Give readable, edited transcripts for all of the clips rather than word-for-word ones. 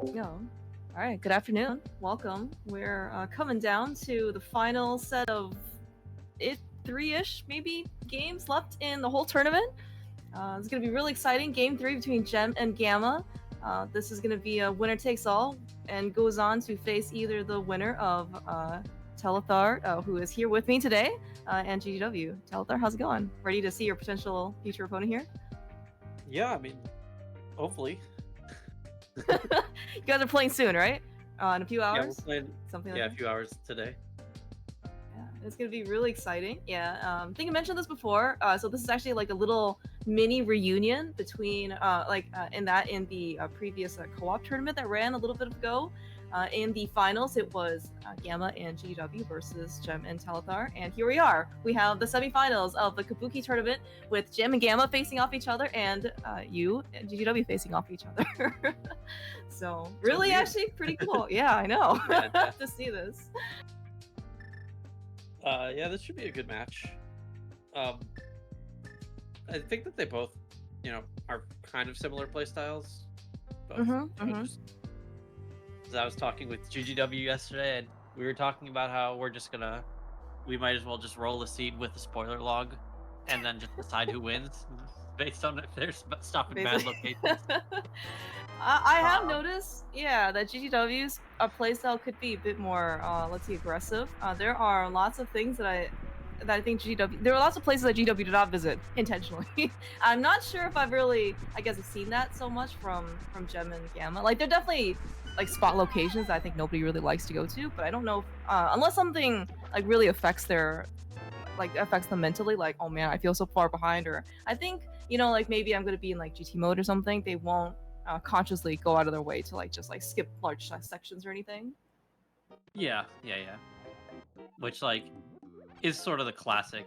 Yeah. All right. Good afternoon. Welcome. We're coming down to the final set of three-ish maybe games left in the whole tournament. It's gonna be really exciting. Game three between Gem and Gamma. This is gonna be a winner takes all, and goes on to face either the winner of Telethar, who is here with me today, and GGW. Telethar, how's it going? Ready to see your potential future opponent here? Yeah, I mean, hopefully. You guys are playing soon, right? In a few Yeah, we're hours, playing. something like Yeah, a that. few hours today. Yeah, it's gonna be really exciting. Yeah, I think I mentioned this before. So this is actually like a little mini reunion between in the previous co-op tournament that ran a little bit ago. In the finals, it was Gamma and GW versus Gem and Telethar, and here we are. We have the semifinals of the Cabookey Tournament with Gem and Gamma facing off each other, and you and GW facing off each other. So really, weird. actually, pretty cool. Yeah, I know. Yeah, yeah. To see this. Yeah, this should be a good match. Um, I think that they both, are kind of similar playstyles. Both, just. 'Cause I was talking with GGW yesterday, and we were talking about how we might as well just roll a seed with a spoiler log, and then just decide who wins based on if there's stuff in bad Basically. locations. I have Um, noticed, yeah, that GGW's playstyle could be a bit more, let's see, aggressive. There are lots of things that I think GW. There are lots of places that GW did not visit intentionally. I'm not sure if I've really, I guess, I've seen that so much from Gem and Gamma. Like, they're definitely like spot locations that I think nobody really likes to go to, but I don't know if, unless something like really affects them mentally, like, oh man, I feel so far behind, or I think, like maybe I'm gonna be in like GT mode or something, they won't consciously go out of their way to like just like skip large sections or anything. yeah. Which is sort of the classic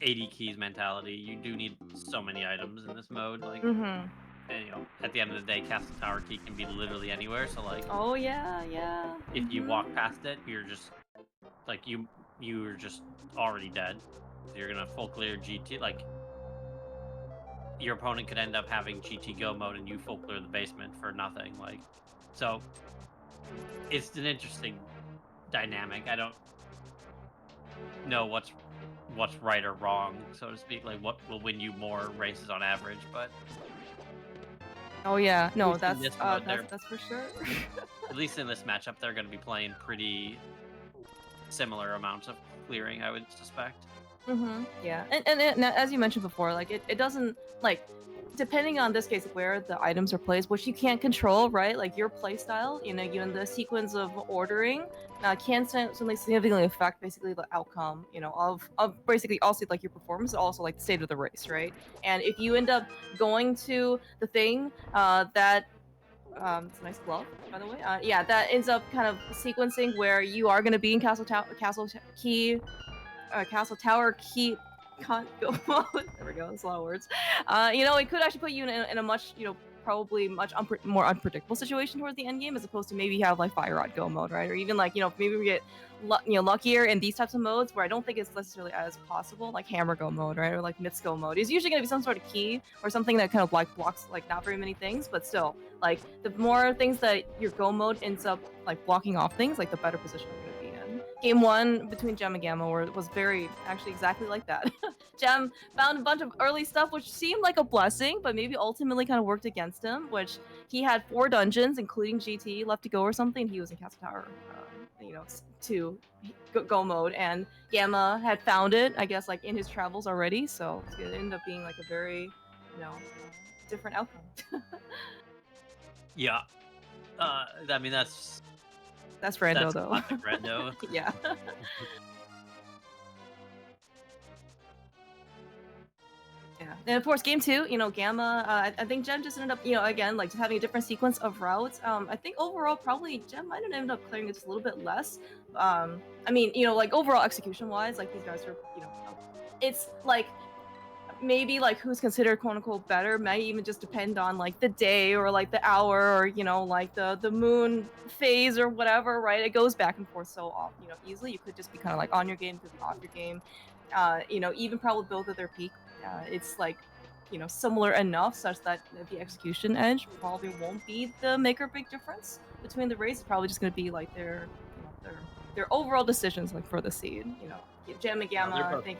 80 keys mentality. You do need so many items in this mode, Mm-hmm. and at the end of the day, Castle Tower key can be literally anywhere. So Oh yeah, yeah. if you Mm-hmm. walk past it, you're just you're just already dead. You're gonna full clear GT. Your opponent could end up having GT go mode, and you full clear the basement for nothing. So it's an interesting dynamic. I don't know what's right or wrong, so to speak. Like what will win you more races on average, but Oh yeah, at no, least in this mode, that's for sure. at least in this matchup, they're going to be playing pretty similar amounts of clearing, I would suspect. Yeah, and as you mentioned before, like it doesn't like, depending on this case where the items are placed, which you can't control, right? Like your play style, you in the sequence of ordering, can certainly significantly affect basically the outcome, of basically also like your performance, also like the state of the race, right? And if you end up going to the thing that it's a nice glove, by the way. Yeah, that ends up kind of sequencing where you are going to be in Castle Tower key can't go mode. There we go. That's a lot of words. It could actually put you in a much, probably much more unpredictable situation towards the end game, as opposed to maybe you have like Fire Rod go mode, right? Or even like, maybe we get luckier in these types of modes where I don't think it's necessarily as possible, like Hammer go mode, right? Or like Myths go mode. It's usually going to be some sort of key or something that kind of like blocks like not very many things, but still, like the more things that your go mode ends up like blocking off things, like the better position you're going to be in. Game one between Gem and Gamma was very actually exactly like that. Gem found a bunch of early stuff which seemed like a blessing, but maybe ultimately kind of worked against him, which he had 4 dungeons, including GT, left to go or something. He was in Castle Tower, to go mode, and Gamma had found it, I guess, like in his travels already, so it ended up being like a very, different outcome. Yeah. I mean That's Rando, that's though. classic rando. Yeah. Yeah, and of course, game two, Gamma. I think Gem just ended up, again, like just having a different sequence of routes. I think overall, probably Gem might have ended up clearing it just a little bit less. I mean, like overall execution wise, like these guys are, it's like maybe like who's considered quote unquote better might even just depend on like the day or like the hour or like the moon phase or whatever, right? It goes back and forth so off, easily. You could just be kind of like on your game, could be off your game. Even probably both at their peak. It's like similar enough such that the execution edge probably won't be the make or break difference between the race. It's probably just going to be like their overall decisions like for the seed. Gem and Gamma, I think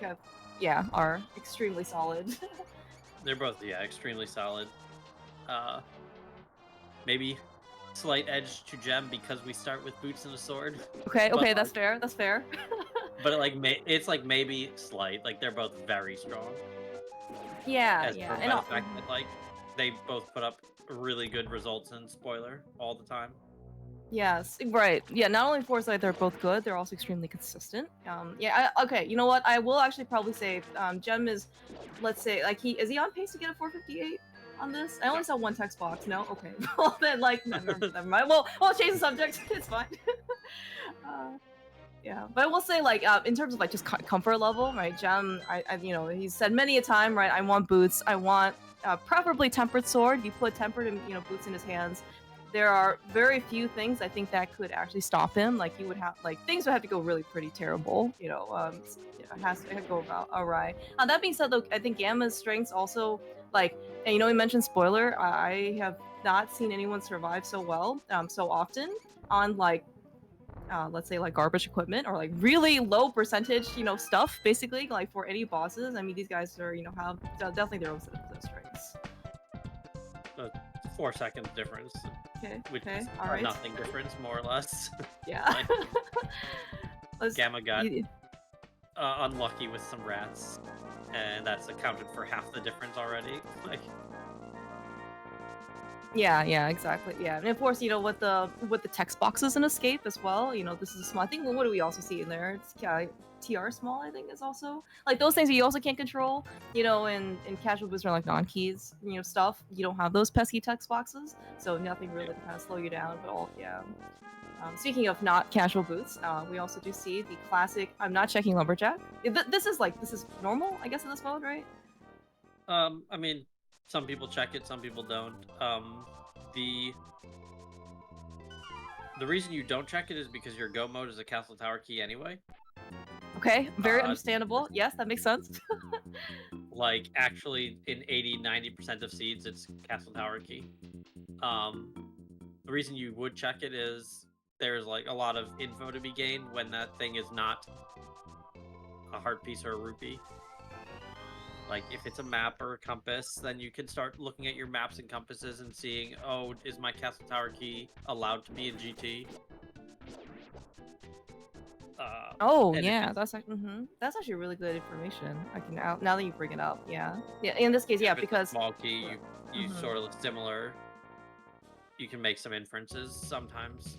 are extremely solid. They're both extremely solid. Maybe slight edge to Gem because we start with boots and a sword. Okay, that's fair. That's fair. But it's like maybe slight. Like they're both very strong. Yeah, And the fact that like they both put up really good results in spoiler all the time. Yes, right. Yeah, not only Foresight, they're both good, they're also extremely consistent. Okay, you know what? I will actually probably say Gem is, let's say, like is he on pace to get a 458 on this? I only saw one text box. No? Okay. Well, then, like, never mind. Well, change the subject. It's fine. Yeah, but I will say, like, in terms of, like, just comfort level, right, Gem, he's said many a time, right, I want boots, I want preferably tempered sword. You put tempered and, boots in his hands, there are very few things I think that could actually stop him. Like, he would have, like, things would have to go really pretty terrible, it has to go about awry. That being said, though, I think Gamma's strengths also, like, and we mentioned spoiler, I have not seen anyone survive so well, so often on, like, let's say, like, garbage equipment or, like, really low percentage, stuff, basically, like, for any bosses. I mean, these guys are, have definitely their own set of strengths. 4 seconds difference. Which is all right. Nothing difference, more or less. Yeah. Gamma got unlucky with some rats, and that's accounted for half the difference already. Like. Yeah, exactly. Yeah, and of course, with the text boxes in Escape as well. This is a small. I think what do we also see in there? It's TR small. I think is also like those things that you also can't control. In casual booster like non-keys, stuff. You don't have those pesky text boxes, so nothing really to kind of slow you down. But speaking of not casual boots, we also do see the classic. I'm not checking lumberjack. This is normal, I guess, in this mode, right? I mean, some people check it, some people don't. The reason you don't check it is because your go mode is a castle tower key anyway. Okay, very understandable. Yes, that makes sense. Like, actually, in 80-90% of seeds, it's castle tower key. The reason you would check it is there's, like, a lot of info to be gained when that thing is not a heart piece or a rupee. Like, if it's a map or a compass, then you can start looking at your maps and compasses and seeing, oh, is my castle tower key allowed to be in GT? That's actually really good information. I can now that you bring it up, yeah. In this case, because small key, you sort of look similar. You can make some inferences sometimes.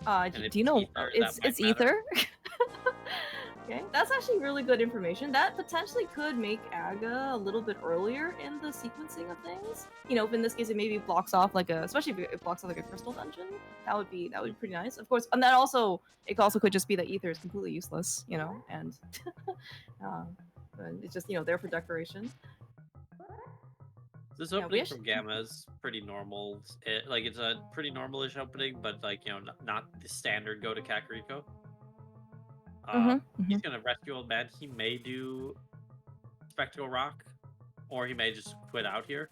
Do you know it's ether? Okay, that's actually really good information. That potentially could make Aga a little bit earlier in the sequencing of things. If in this case it maybe blocks off especially if it blocks off like a crystal dungeon, that would be pretty nice. Of course, and that also could just be that ether is completely useless, and it's just there for decoration. This opening from Gamma is pretty normal. It's a pretty normal-ish opening, but not the standard go to Kakariko. He's gonna rescue Old Man. He may do Spectacle Rock, or he may just quit out here.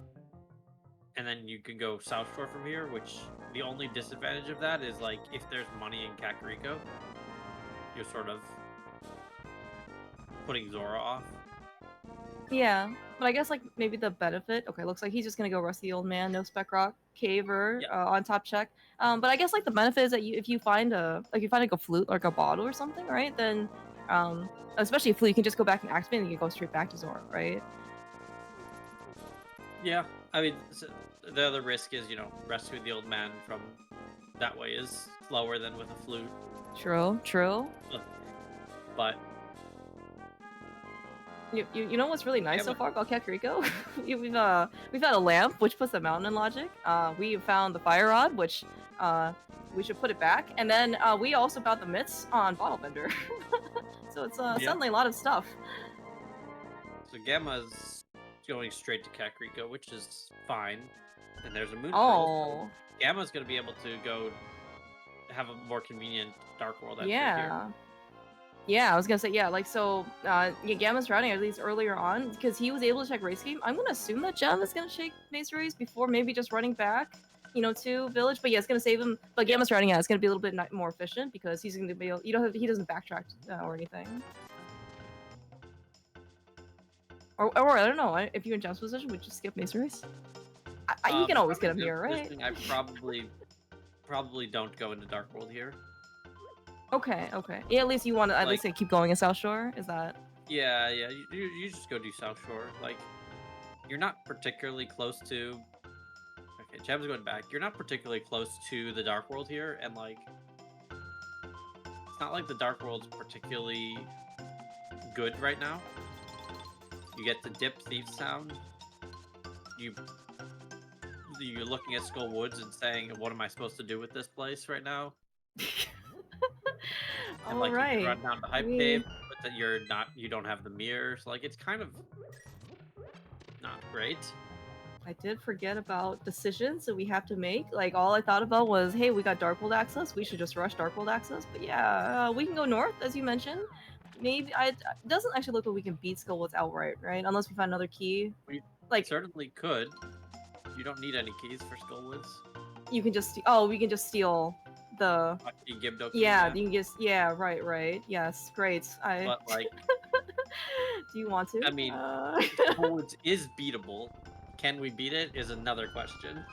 And then you can go South Shore from here, which the only disadvantage of that is, like, if there's money in Kakariko, you're sort of putting Zora off. Yeah, but I guess, like, maybe the benefit... Okay, looks like he's just gonna go rescue the Old Man, no Spec Rock, Caver, on top check. But I guess, like, the benefit is that if you find a flute, like a bottle or something, right, then, especially a flute, you can just go back and activate and you can go straight back to Zora, right? Yeah, I mean, the other risk is, rescuing the Old Man from that way is slower than with a flute. True. But... You know what's really nice so far about Kakariko? we've had a lamp, which puts the mountain in logic. We found the fire rod, which we should put it back, and then we also found the mitts on Bottle Bender. So it's suddenly a lot of stuff. So Gamma's going straight to Kakariko, which is fine. And there's a moon pearl. So Gamma's gonna be able to go have a more convenient Dark World entry here. Yeah, I was gonna say, yeah, like, so, yeah, Gamma's routing, at least earlier on, because he was able to check race game. I'm gonna assume that Gem is gonna shake Maze Race before maybe just running back, you know, to Village, but yeah, it's gonna save him. But Yeah. Gamma's routing, yeah, it's gonna be a little bit more efficient, because he's gonna be able, he doesn't backtrack or anything. Or I don't know, if you're in Gem's position, would you skip Maze Race? You can always get him here, right? I probably don't go into Dark World here. Okay. Yeah, at least you want to at least keep going in South Shore. Is that? Yeah. You just go do South Shore. Like, you're not particularly close to. Okay, Gem's going back. You're not particularly close to the Dark World here, and like, it's not like the Dark World's particularly good right now. You get to dip Thieves Town. You're looking at Skull Woods and saying, "What am I supposed to do with this place right now?" And like, you can run down to Hype Cave, but that you don't have the mirrors. Like, it's kind of not great. I did forget about decisions that we have to make. Like, all I thought about was, hey, we got Darkworld access. We should just rush Darkworld access. But yeah, we can go north, as you mentioned. Maybe it doesn't actually look like we can beat Skullwoods outright, right? Unless we find another key. We like certainly could. You don't need any keys for Skullwoods. You can just we can just steal the. Yeah, you can just right. Yes, great. But like, do you want to? I mean, Skullwoods is beatable. Can we beat it? Is another question.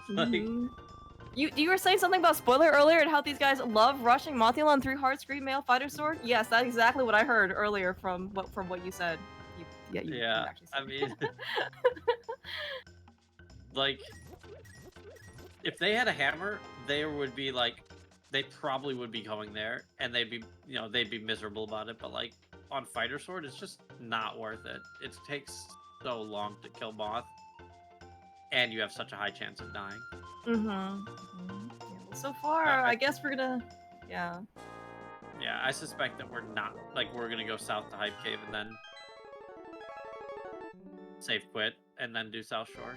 You were saying something about spoiler earlier and how these guys love rushing Mothula on 3 hard screen male fighter sword. Yes, that's exactly what I heard earlier from what you said. Yeah. I mean, like, if they had a hammer, they would be like, they probably would be going there, and they'd be miserable about it. But like, on fighter sword, it's just not worth it. It takes so long to kill Moth, and you have such a high chance of dying. Yeah, well, so far, I guess we're gonna, yeah. Yeah, I suspect that we're gonna go south to Hype Cave and then safe quit and then do South Shore.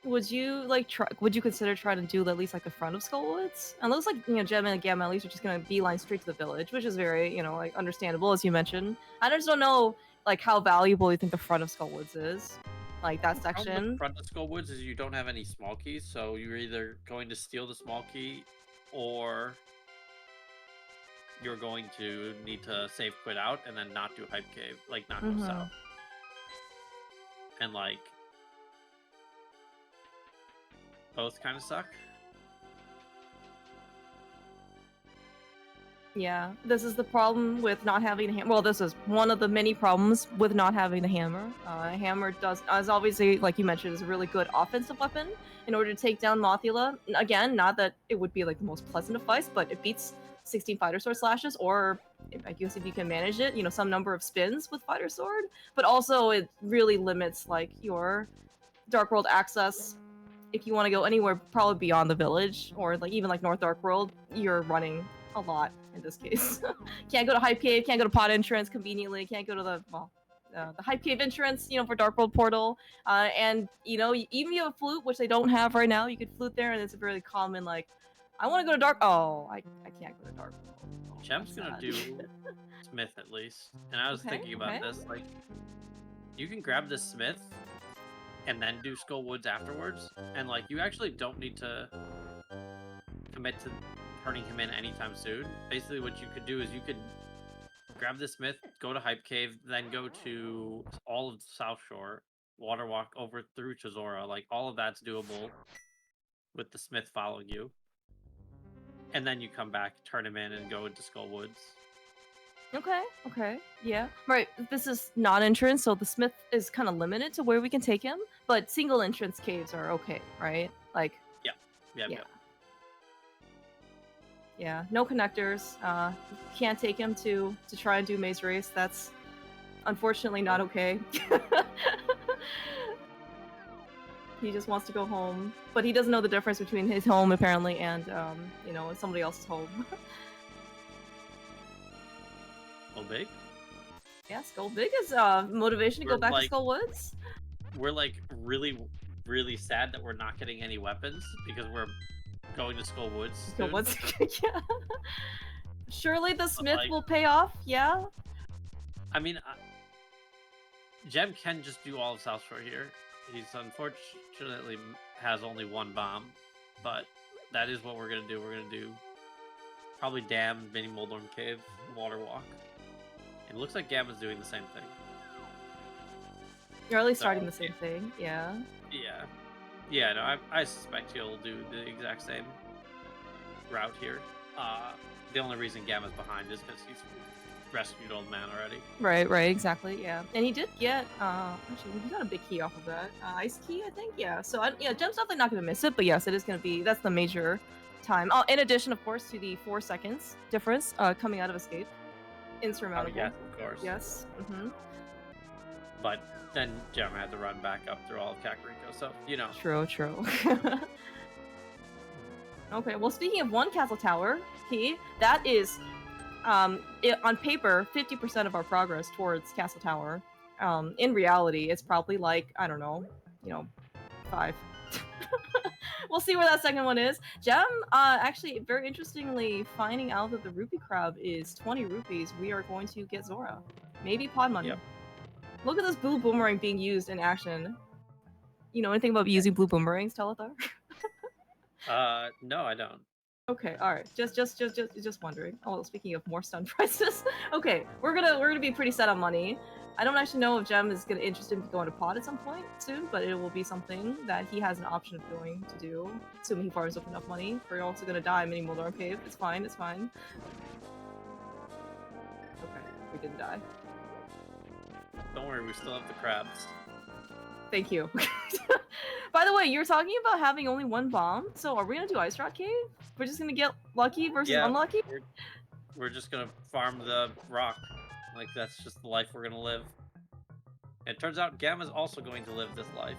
Would you would you consider trying to do at least like the front of Skullwoods? And it looks like, Gem and Gamma at least are just gonna beeline straight to the village, which is very, like, understandable, as you mentioned. I just don't know like how valuable you think the front of Skullwoods is. Like, that section. The front of Skullwoods is you don't have any small keys, so you're either going to steal the small key, or you're going to need to save quit out and then not do Hype Cave, like not go south. And like, both kind of suck. Yeah, this is the problem with not having the hammer. Well, this is one of the many problems with not having the hammer. Hammer is obviously, like you mentioned, is a really good offensive weapon in order to take down Mothula. Again, not that it would be like the most pleasant of fights, but it beats 16 fighter sword slashes, or I guess if you can manage it, some number of spins with fighter sword. But also, it really limits like your Dark World access. If you want to go anywhere, probably beyond the village, or like even like North Dark World, you're running a lot in this case. Can't go to Hype Cave, can't go to Pot Entrance conveniently, can't go to the Hype Cave entrance, for Dark World Portal. And, even if you have a flute, which they don't have right now, you could flute there, and it's a really common, like, I want to go to Dark... Oh, I can't go to Dark World. Gem's gonna do Smith at least. And I was thinking about this, like, you can grab this Smith and then do Skullwoods afterwards, and like, you actually don't need to commit to turning him in anytime soon. Basically, what you could do is you could grab the Smith, go to Hype Cave, then go to all of South Shore, water walk over through Chizora. Like, all of that's doable with the Smith following you. And then you come back, turn him in, and go into Skullwoods. Okay, yeah. Right, this is non-entrance, so the Smith is kind of limited to where we can take him, but single entrance caves are okay, right? Like, yeah, no connectors. Can't take him to try and do Maze Race. That's unfortunately not okay. He just wants to go home, but he doesn't know the difference between his home apparently and somebody else's home. Skull Big? Yeah, Skull Big is motivation to go back to Skullwoods. We're like really, really sad that we're not getting any weapons because we're going to Skullwoods. Yeah. Surely the Smith will pay off, yeah? I mean, Gem can just do all of South Shore here. He's unfortunately has only one bomb, but that is what we're gonna do. We're gonna do probably Dam, Mini Moldorm Cave, Water Walk. It looks like Gamma's doing the same thing. You're at least starting the same thing, yeah. Yeah, no, I suspect he'll do the exact same route here. The only reason Gamma's behind is because he's rescued Old Man already. Right, exactly, yeah. And he did get, actually, he got a big key off of that. Ice key, I think, yeah. So, yeah, Gem's definitely not going to miss it, but yes, it is going to be, that's the major time. Oh, in addition, of course, to the 4 seconds difference coming out of Escape. Insurmountable. Oh, yes, of course. Yes, But then Gem had to run back up through all of Kakariko, so, you know. True. Okay, well, speaking of one castle tower key, that is, on paper, 50% of our progress towards castle tower. In reality, it's probably like, I don't know, 5. We'll see where that second one is. Gem, actually, very interestingly, finding out that the rupee crab is 20 rupees, we are going to get Zora. Maybe pod money. Yep. Look at this blue boomerang being used in action. You know anything about using blue boomerangs, Telethar? No, I don't. Okay, all right. Just wondering. Oh, speaking of more stun prices, okay, we're gonna be pretty set on money. I don't actually know if Gem is interested in going to pod at some point soon, but it will be something that he has an option of going to do, assuming he farms up enough money. We're also gonna die Mini Moldorm Cave. It's fine. Okay, we didn't die. Don't worry, we still have the crabs. Thank you. By the way, you're talking about having only one bomb, so are we gonna do Ice Rock Cave? We're just gonna get lucky versus unlucky? We're just gonna farm the rock. Like, that's just the life we're gonna live. And it turns out Gamma's also going to live this life.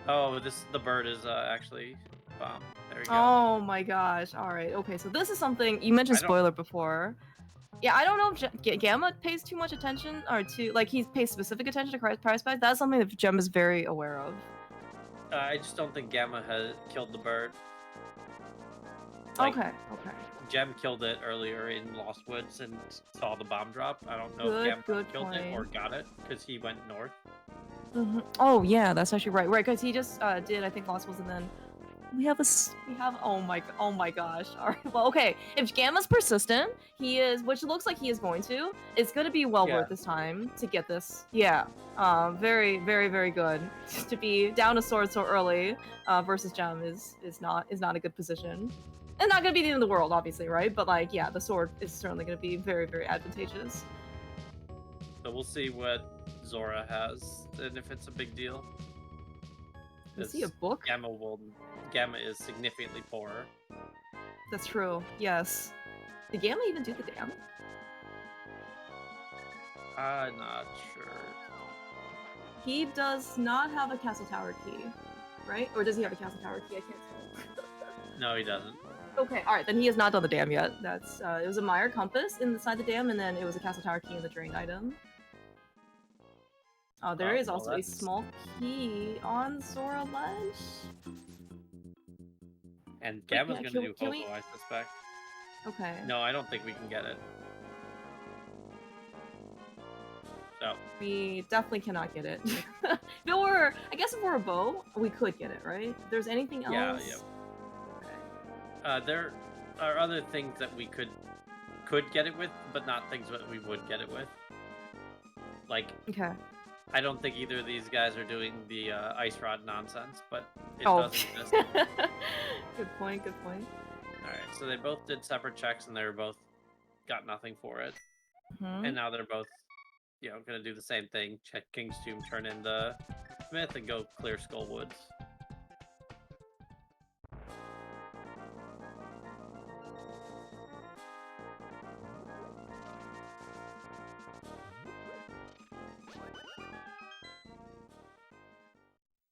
Oh, the bird is actually bomb. There we go. Oh my gosh. Alright, okay, so this is something, you mentioned spoiler before. Yeah, I don't know if Gamma pays too much attention, or he pays specific attention to prize bags. That's something that Gem is very aware of. I just don't think Gamma has killed the bird. Okay. Gem killed it earlier in Lost Woods and saw the bomb drop. I don't know if Gamma killed it or got it, because he went north. Oh yeah, that's actually right. Right, because he just did, I think, Lost Woods, and then we have oh my gosh. All right. Well, okay. If Gamma's persistent, he is, which looks like he is going to. It's going to be well worth his time to get this. Yeah. Very, very, very good. To be down a sword so early versus Gem is not a good position. And not going to be the end of the world, obviously, right? But like, yeah, the sword is certainly going to be very, very advantageous. So we'll see what Zora has and if it's a big deal. Is he a book? Gamma is significantly poorer. That's true. Yes. Did Gamma even do the dam? I'm not sure. He does not have a castle tower key, right? Or does he have a castle tower key? I can't tell. No, he doesn't. Okay, all right. Then he has not done the dam yet. That's it was a Meyer compass inside the dam, and then it was a castle tower key in the drained item. There is also a small key on Zora Ledge. And Gamma's gonna do Hobo, I suspect. Okay. No, I don't think we can get it. So. We definitely cannot get it. I guess if we're a bow, we could get it, right? If there's anything else? Yeah. Okay. There are other things that we could get it with, but not things that we would get it with. Like, okay. I don't think either of these guys are doing the ice rod nonsense, but it does exist. Good point. Alright, so they both did separate checks and they were both got nothing for it. And now they're both, gonna do the same thing. Check King's Tomb, turn in the Smith, and go clear Skull Woods.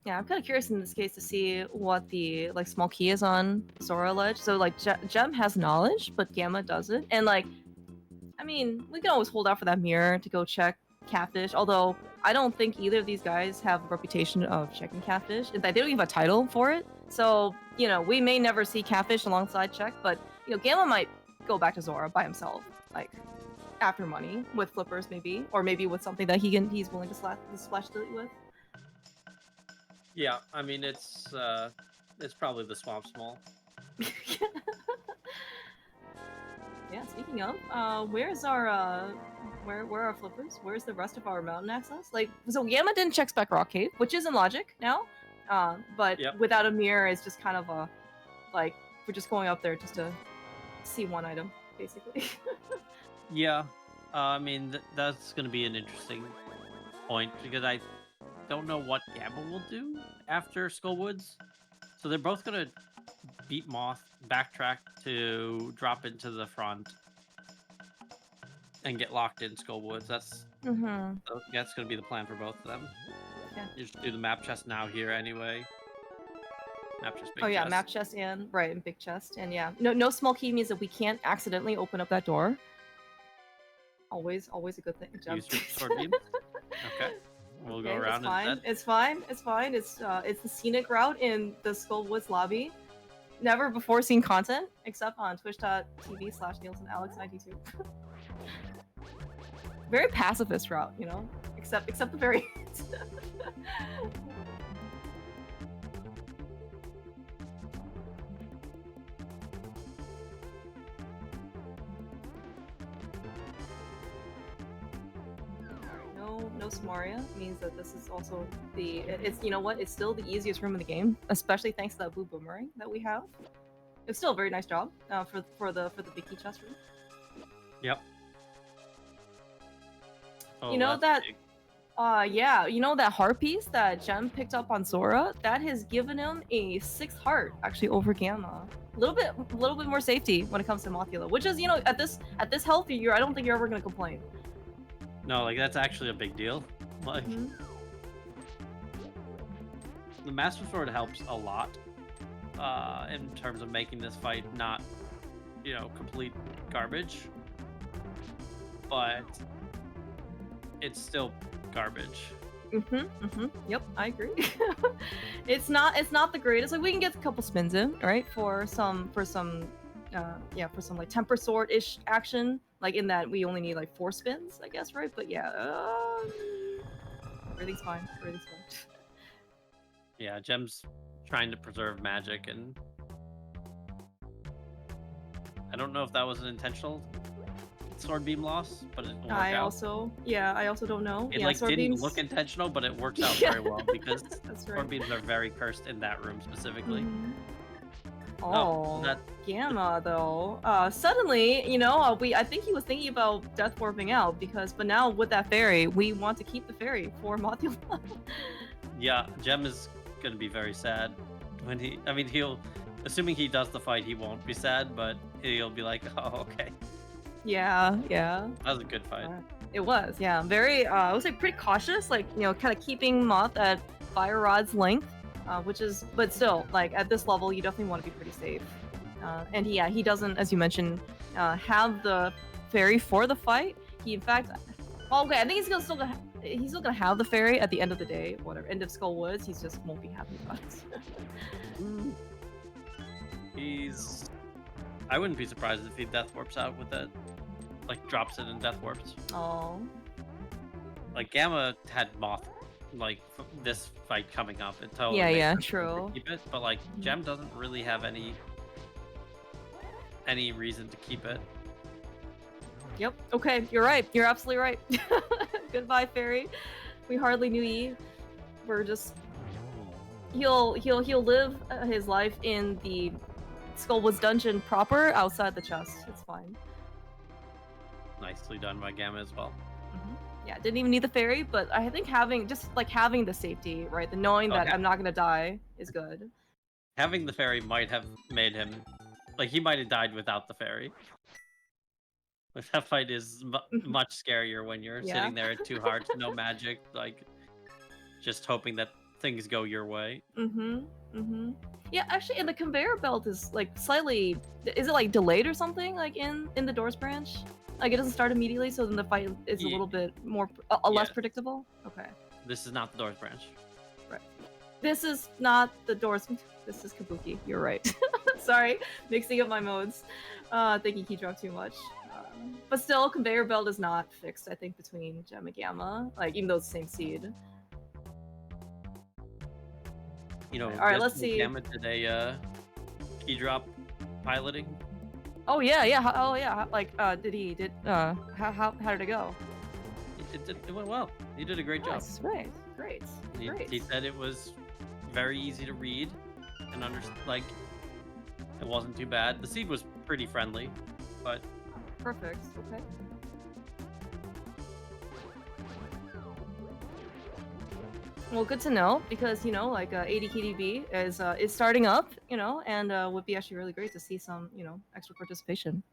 Yeah, I'm kind of curious in this case to see what the small key is on Zora Ledge. So Gem has knowledge, but Gamma doesn't. And I mean, we can always hold out for that mirror to go check Catfish. Although I don't think either of these guys have a reputation of checking Catfish. They don't even have a title for it. So we may never see Catfish alongside Check, but Gamma might go back to Zora by himself. after money with flippers maybe, or maybe with something that he's willing to splash delete with. Yeah, I mean it's probably the swamp small. Yeah, speaking of, where's our where are our flippers? Where's the rest of our mountain access? Like, so Gamma didn't check Spec Rock Cave, which is in logic now. But Yep. without a mirror, it's just kind of a like we're just going up there just to see one item, basically. Yeah, I mean that's gonna be an interesting point because I don't know what Gamma will do after Skullwoods. So they're both gonna beat Moth, backtrack to drop into the front, and get locked in Skullwoods. That's gonna be the plan for both of them. Yeah. You just do the map chest now here anyway. Map chest, big Oh yeah, chest. map chest and big chest, and yeah, no small key means that we can't accidentally open up that door. Always a good thing. Use your sword beam. Okay. We'll go around instead. It's fine. It's the scenic route in the Skullwoods lobby. Never before seen content except on twitch.tv/NielsenAlex92. Very pacifist route, you know? Except the very No Samaria means that this is also it's you know what, it's still the easiest room in the game, especially thanks to that blue boomerang that we have. It's still a very nice job for the big key chest room. Yep. Oh, you know that big. Yeah, you know that heart piece that Gem picked up on Sora? That has given him a 6th heart actually over Gamma. A little bit more safety when it comes to Mothula, which is, you know, at this health year, I don't think you're ever gonna complain. No, like that's actually a big deal. Like the Master Sword helps a lot in terms of making this fight not, you know, complete garbage. But it's still garbage. Yep, I agree. It's not the greatest. Like we can get a couple spins in, right? For some like temper sword-ish action. Like in that we only need like 4 spins, I guess, right? But yeah, everything's fine. Yeah, Gem's trying to preserve magic, and I don't know if that was an intentional sword beam loss, but it worked out. I also don't know. It sword didn't beams... look intentional, but it works out very well because That's sword right. beams are very cursed in that room specifically. Gamma though. Suddenly, you know, I think he was thinking about death warping out but now with that fairy, we want to keep the fairy for Mothula. Yeah, Gem is gonna be very sad when he'll, assuming he does the fight, he won't be sad, but he'll be like, oh, okay. Yeah. That was a good fight. It was, yeah. Very, I would say pretty cautious, like, you know, kind of keeping Moth at Fire Rod's length, but still, like, at this level, you definitely want to be pretty safe. And he doesn't, as you mentioned, have the fairy for the fight. He, in fact, well, okay, I think he's still gonna have the fairy at the end of the day, whatever, end of Skullwoods, he just won't be happy about it. I wouldn't be surprised if he death warps out with it. Like, drops it and death warps. Oh. Like, Gamma had Moth, like, this fight coming up. It totally yeah, true. Keep it, but, like, Gem doesn't really have any reason to keep it. Yep. Okay, you're right. You're absolutely right. Goodbye, fairy. We hardly knew ye. We're just... He'll live his life in the Skullwoods dungeon proper, outside the chest. It's fine. Nicely done by Gamma as well. Yeah, didn't even need the fairy, but I think having the safety, right? The knowing that I'm not gonna die is good. Having the fairy might have made him, like, he might have died without the fairy. But that fight is much scarier when you're sitting there at 2 hearts, no magic, like, just hoping that things go your way. Yeah, actually, and the conveyor belt is like slightly. Is it like delayed or something? Like in the doors branch, like it doesn't start immediately, so then the fight is a little bit more less predictable. Okay. This is not the doors branch. Right. This is not the doors. This is Cabookey. You're right. Sorry, mixing up my modes. Thinking he dropped too much. But still, conveyor belt is not fixed, I think, between Gem and Gamma. Like, even though it's the same seed. You know, Alright, let's see. Gamma did a key drop piloting. Oh yeah, yeah. Oh yeah. Like, how did it go? It went well. He did a great job. Nice, great, great, great. He said it was very easy to read and understand. Like, it wasn't too bad. The seed was pretty friendly, but Perfect. Okay. Well, good to know, because you know, like ADKDB is starting up, you know, and would be actually really great to see some, you know, extra participation.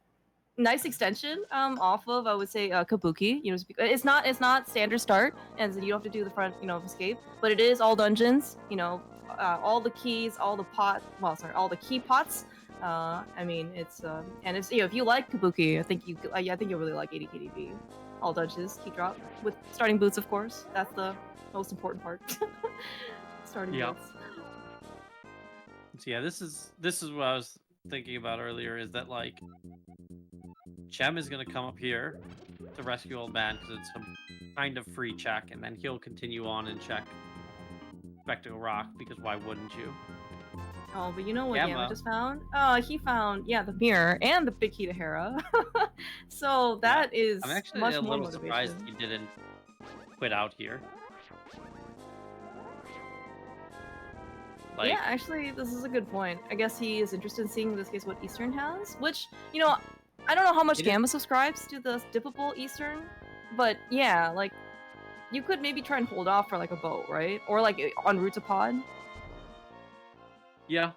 Nice extension off of, I would say, Cabookey. You know, it's not standard start, and you don't have to do the front, you know, of escape, but it is all dungeons. You know, all the keys, all the all the key pots. I mean, it's and it's, you know, if you like Cabookey, I think you'll really like ADKDB. All dungeons, key drop with starting boots, of course. That's the most important part. Starting boots. So yeah, this is what I was thinking about earlier, is that like Chem is gonna come up here to rescue Old Man because it's a kind of free check, and then he'll continue on and check Spectacle Rock, because why wouldn't you? Oh, but you know what Gamma just found? He found, yeah, the mirror and the big key to Hera. So that is I'm actually much a more little motivation. surprised he didn't quit out here. Like, yeah, actually, this is a good point. I guess he is interested in seeing, in this case, what Eastern has, which, you know, I don't know how much Gamma subscribes to the dippable Eastern, but yeah, like, you could maybe try and hold off for like a boat, right? Or like en route to pod. yeah.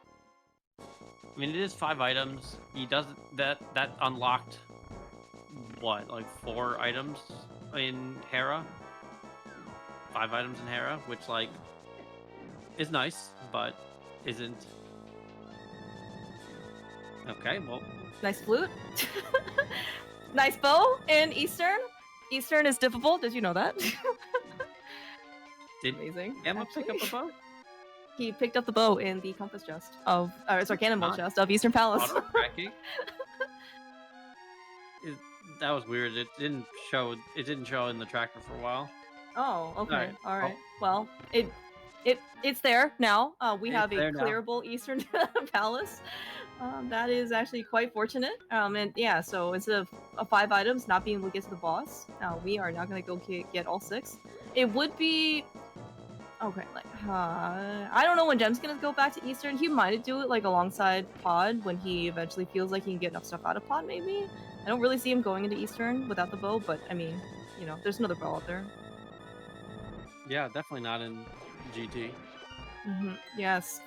I mean, it is 5 items. He doesn't that unlocked what, like 4 items in Hera? 5 items in Hera, which like is nice, but isn't. Okay, well. Nice flute. Nice bow in Eastern. Eastern is dippable. Did you know that? Did Amazing. Emma pick up a bow? He picked up the bow in the compass chest of, sorry, cannonball chest of Eastern Palace. That was weird. It didn't show in the tracker for a while. Oh, okay. All right. Well, it's there now. We have a clearable Eastern Palace. That is actually quite fortunate. And yeah, so instead of 5 items not being able to get to the boss, we are now gonna go get all 6. It would be okay. Like, I don't know when Gem's gonna go back to Eastern. He might do it like alongside Pod when he eventually feels like he can get enough stuff out of Pod. Maybe. I don't really see him going into Eastern without the bow, but I mean, you know, there's another bow out there. Yeah, definitely not in GT. Yes.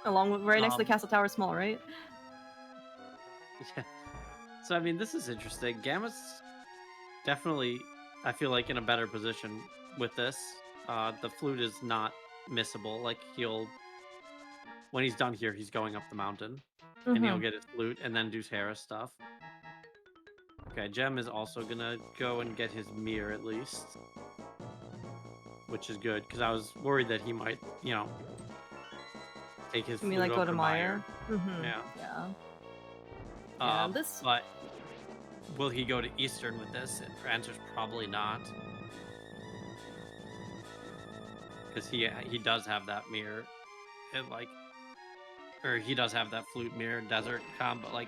Along with right next to the Castle Tower Small, right? Yeah. So I mean, this is interesting. Gamma's definitely, I feel like, in a better position with this. The flute is not missable. Like, when he's done here, he's going up the mountain, and he'll get his flute and then do Hera stuff. Okay, Gem is also gonna go and get his mirror at least, which is good, because I was worried that he might, you know, take his flute like over go to Meyer? Yeah. Yeah. But will he go to Eastern with this? The answer's probably not, because he does have that mirror, and like, or he does have that flute mirror desert combo, like.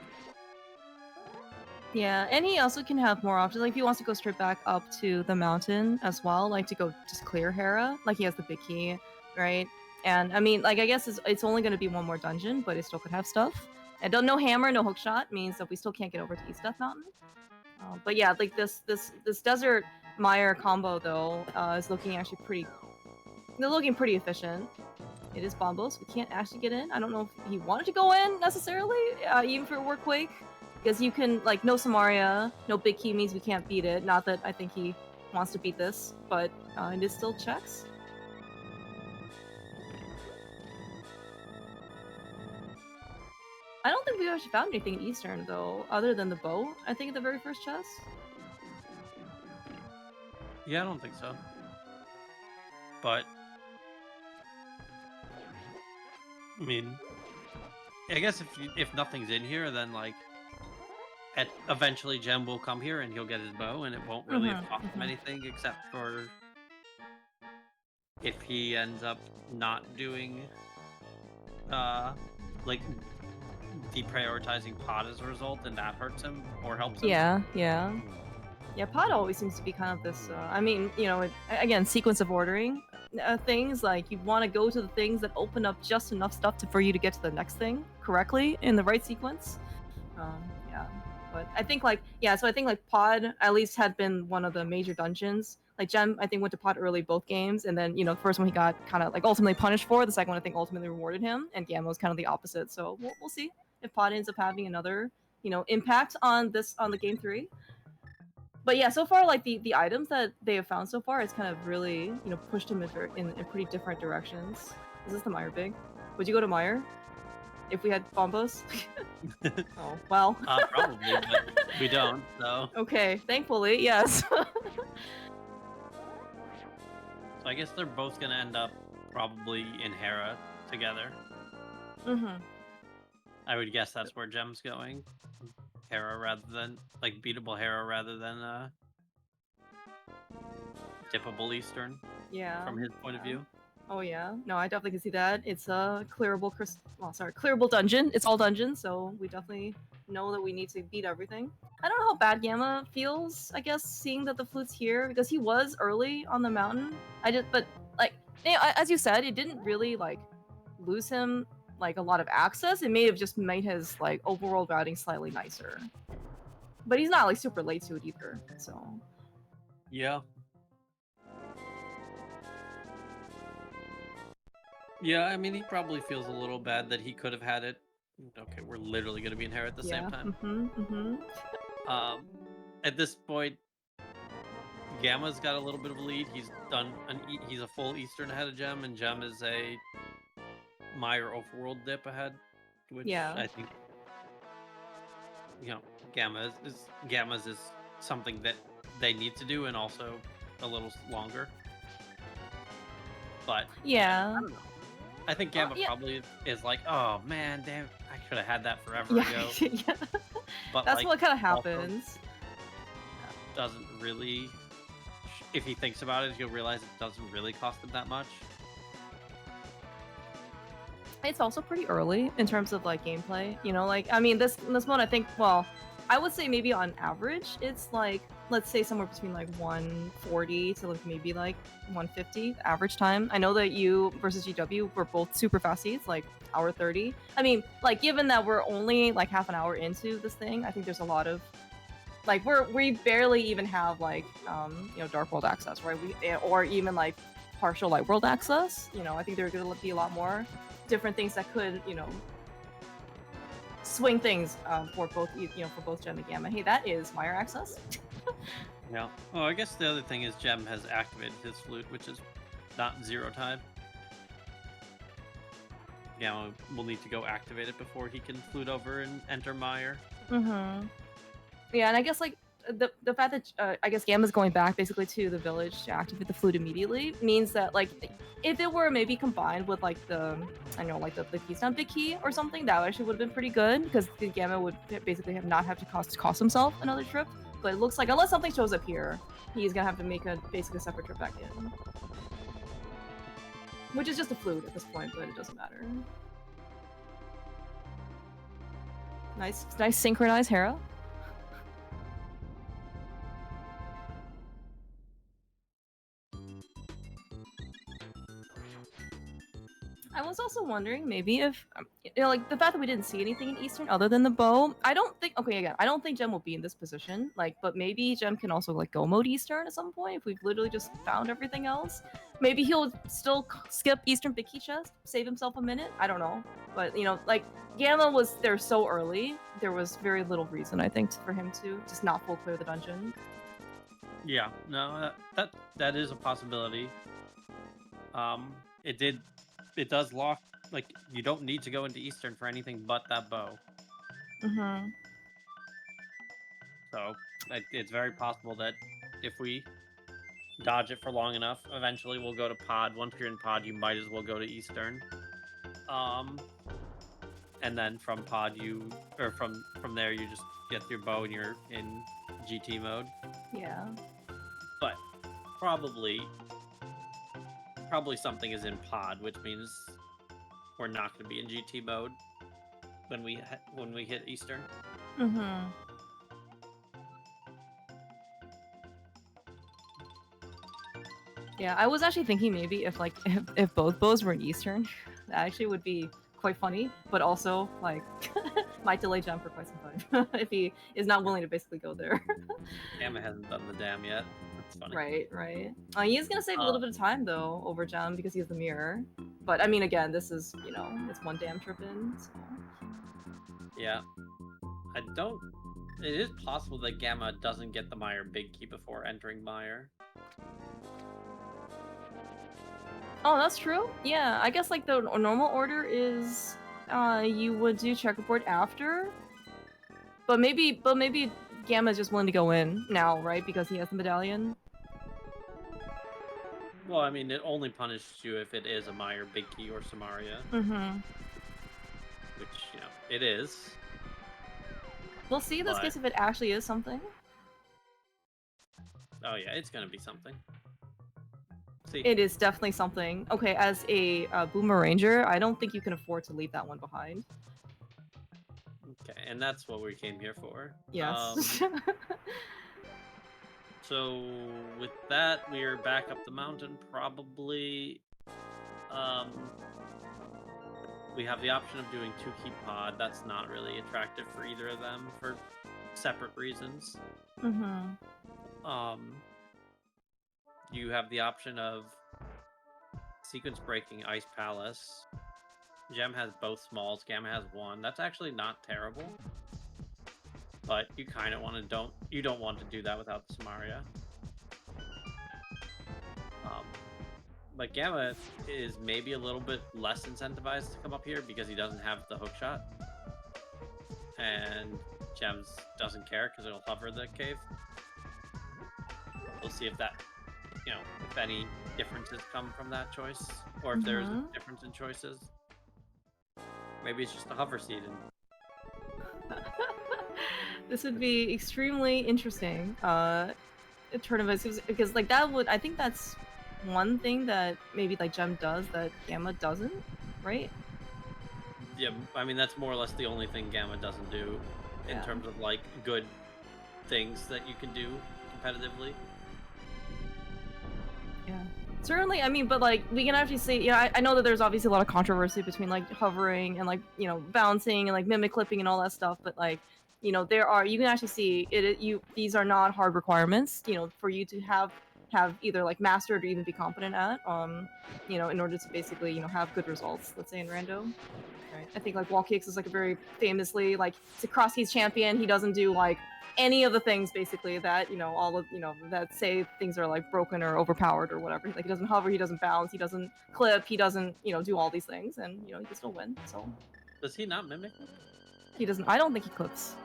Yeah, and he also can have more options. Like, if he wants to go straight back up to the mountain as well, like to go just clear Hera, like he has the big key, right? And I mean, like, I guess it's only going to be one more dungeon, but it still could have stuff. And no hammer, no hookshot means that we still can't get over to East Death Mountain. But yeah, like this desert Meyer combo though is looking actually pretty. They're looking pretty efficient. It is Bombos. We can't actually get in. I don't know if he wanted to go in necessarily, even for Workquake. Because you can, like, no Samaria, no big key means we can't beat it. Not that I think he wants to beat this, but it is still checks. I don't think we actually found anything in Eastern, though, other than the bow, I think, at the very first chest. Yeah, I don't think so. But I mean, I guess if nothing's in here, then like eventually Gem will come here and he'll get his bow, and it won't really have cost him anything except for if he ends up not doing like deprioritizing Pod as a result, and that hurts him or helps him. Yeah, Pod always seems to be kind of this. I mean, you know, again, sequence of ordering things. Like you want to go to the things that open up just enough stuff for you to get to the next thing correctly in the right sequence. Yeah, but I think like so I think like Pod at least had been one of the major dungeons. Like Gem, I think went to Pod early both games, and then the first one he got kind of like ultimately punished for. The second one I think ultimately rewarded him, and Gamma was kind of the opposite. So we'll see if Pod ends up having another impact on the game 3. But yeah, so far like the items that they have found so far, it's kind of really pushed him in pretty different directions. Is this the Meyer big? Would you go to Meyer if we had bombos? Oh well. Probably, but we don't. So okay, thankfully, yes. So I guess they're both gonna end up probably in Hera together. I would guess that's where Gem's going. Hera rather than like beatable Hera rather than dippable Eastern. Yeah. From his point of view. Oh yeah. No, I definitely can see that. It's a clearable dungeon. It's all dungeons, so we definitely know that we need to beat everything. I don't know how bad Gamma feels, I guess, seeing that the flute's here, because he was early on the mountain. But like, as you said, it didn't really like lose him like a lot of access. It may have just made his like overall routing slightly nicer. But he's not like super late to it either, so. Yeah. Yeah, I mean, he probably feels a little bad that he could have had it. Okay, we're literally going to be in Hera at the same time. At this point, Gamma's got a little bit of a lead. He's a full Eastern ahead of Gem, and Gem is a Meyer overworld dip ahead, which I think Gamma's is something that they need to do, and also a little longer. But yeah, I don't know. I think Gamma probably is like, oh man, damn, I could have had that forever ago. Yeah. But that's like, what kind of happens. Doesn't really. If he thinks about it, he'll realize it doesn't really cost him that much. It's also pretty early in terms of like gameplay. Like I mean, this mode, I think. Well, I would say maybe on average, it's like let's say somewhere between like 140 to like maybe like 150 average time. I know that you versus GW were both super fast seeds, like hour 30. I mean, like given that we're only like half an hour into this thing, I think there's a lot of like we barely even have like Dark World access, right? Or even like partial Light World access. I think there are going to be a lot more different things that could swing things for both Gem and Gamma. Hey, that is Meyer access. Yeah. Oh, I guess the other thing is Gem has activated his flute, which is not 0 time. Gamma will need to go activate it before he can flute over and enter Meyer. Yeah, and I guess like the fact that I guess Gamma's going back basically to the village to activate the flute immediately means that like if it were maybe combined with like the keysante key or something, that actually would have been pretty good, because the Gamma would basically not have to cost himself another trip. But it looks like unless something shows up here, he's gonna have to make basically a separate trip back in, which is just a flute at this point, but it doesn't matter. Nice synchronized Hera. I was also wondering maybe if, like the fact that we didn't see anything in Eastern other than the bow. I don't think Gem will be in this position. Like, but maybe Gem can also like go mode Eastern at some point if we've literally just found everything else. Maybe he'll still skip Eastern big key chest, save himself a minute. I don't know, but like Gamma was there so early, there was very little reason I think for him to just not full clear the dungeon. Yeah, no, that is a possibility. It does lock, like, you don't need to go into Eastern for anything but that bow. So, it's very possible that if we dodge it for long enough, eventually we'll go to Pod. Once you're in Pod, you might as well go to Eastern. And then from Pod, from there, you just gets your bow and you're in GT mode. Yeah. But probably something is in pod, which means we're not going to be in GT mode when we hit Eastern. Mm-hmm. Yeah, I was actually thinking maybe if like if both bows were in Eastern, that actually would be quite funny, but also like might delay Gem for quite some time if he is not willing to basically go there. Gamma hasn't done the dam yet. That's funny. Right. He is gonna save a little bit of time though over Gem because he has the mirror. But I mean, again, this is it's one damn trip in. So. Yeah, I don't. It is possible that Gamma doesn't get the Mire big key before entering Mire. Oh, that's true. Yeah, I guess like the normal order is you would do checkerboard after. But maybe Gamma is just willing to go in now, right? Because he has the medallion. Well, I mean, it only punishes you if it is a Mire big key or Samaria. Mm-hmm. Which, it is. We'll see in this case if it actually is something. Oh yeah, it's gonna be something. See. It is definitely something. Okay, as a Boomer Ranger, I don't think you can afford to leave that one behind. Okay, and that's what we came here for. Yes. So with that, we are back up the mountain. Probably, we have the option of doing 2-key pod. That's not really attractive for either of them for separate reasons. Mm-hmm. You have the option of sequence breaking Ice Palace. Gem has both smalls. Gamma has one. That's actually not terrible. But you kind of don't want to do that without the Samaria. But Gamma is maybe a little bit less incentivized to come up here because he doesn't have the hook shot. And Gems doesn't care because it'll hover the cave. We'll see if that, if any differences come from that choice, or if there's a difference in choices. Maybe it's just a hover seed. This would be extremely interesting. Tournaments because like that would I think that's one thing that maybe like Gem does that Gamma doesn't, right? Yeah, I mean that's more or less the only thing Gamma doesn't do in terms of like good things that you can do competitively. Yeah. Certainly, I mean, but like we can actually see, I know that there's obviously a lot of controversy between like hovering and like bouncing and like mimic clipping and all that stuff, but like you can actually see these are not hard requirements, for you to have either like mastered or even be competent at, in order to basically have good results. Let's say in rando. Right. I think like wall kicks is like a very famously like it's a cross keys champion. He doesn't do like any of the things basically that all of that say things are like broken or overpowered or whatever. Like he doesn't hover, he doesn't bounce, he doesn't clip, he doesn't do all these things, and he can still win. So does he not mimic? He doesn't. I don't think he clips.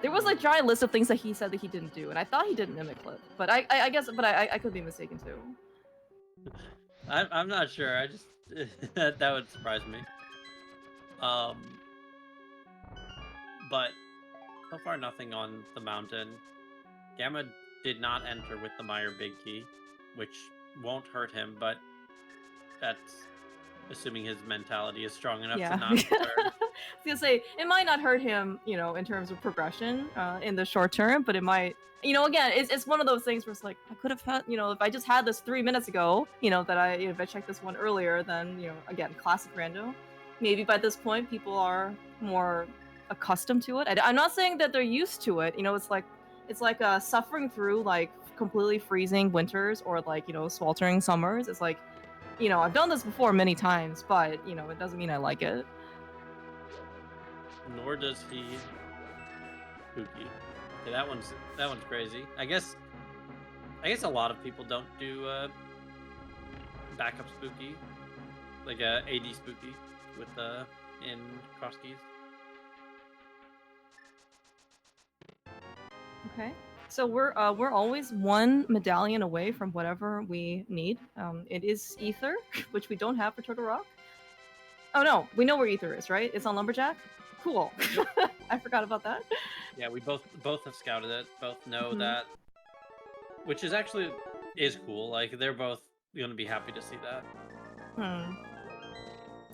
There was like a giant list of things that he said that he didn't do, and I thought he didn't mimic clip, but I guess, but I could be mistaken too. I'm not sure. I just that would surprise me. But so far nothing on the mountain. Gamma did not enter with the Mire big key, which won't hurt him, but that's assuming his mentality is strong enough to not enter. I was gonna say it might not hurt him, in terms of progression in the short term, but it might. Again, it's one of those things where it's like I could have had, if I just had this 3 minutes ago, that if I checked this one earlier, then again, classic rando. Maybe by this point people are more accustomed to it. I'm not saying that they're used to it. It's like suffering through like completely freezing winters or like sweltering summers. It's like I've done this before many times, but it doesn't mean I like it. Nor does he. Spooky. Okay, that one's crazy. I guess a lot of people don't do backup spooky, like AD spooky with in cross keys. Okay. So we're always one medallion away from whatever we need. It is ether, which we don't have for Turtle Rock. Oh no, we know where Ether is, right? It's on Lumberjack. Cool. I forgot about that. Yeah, we both have scouted it. Both know Mhm. that, which is actually cool. Like they're both gonna be happy to see that. Hmm.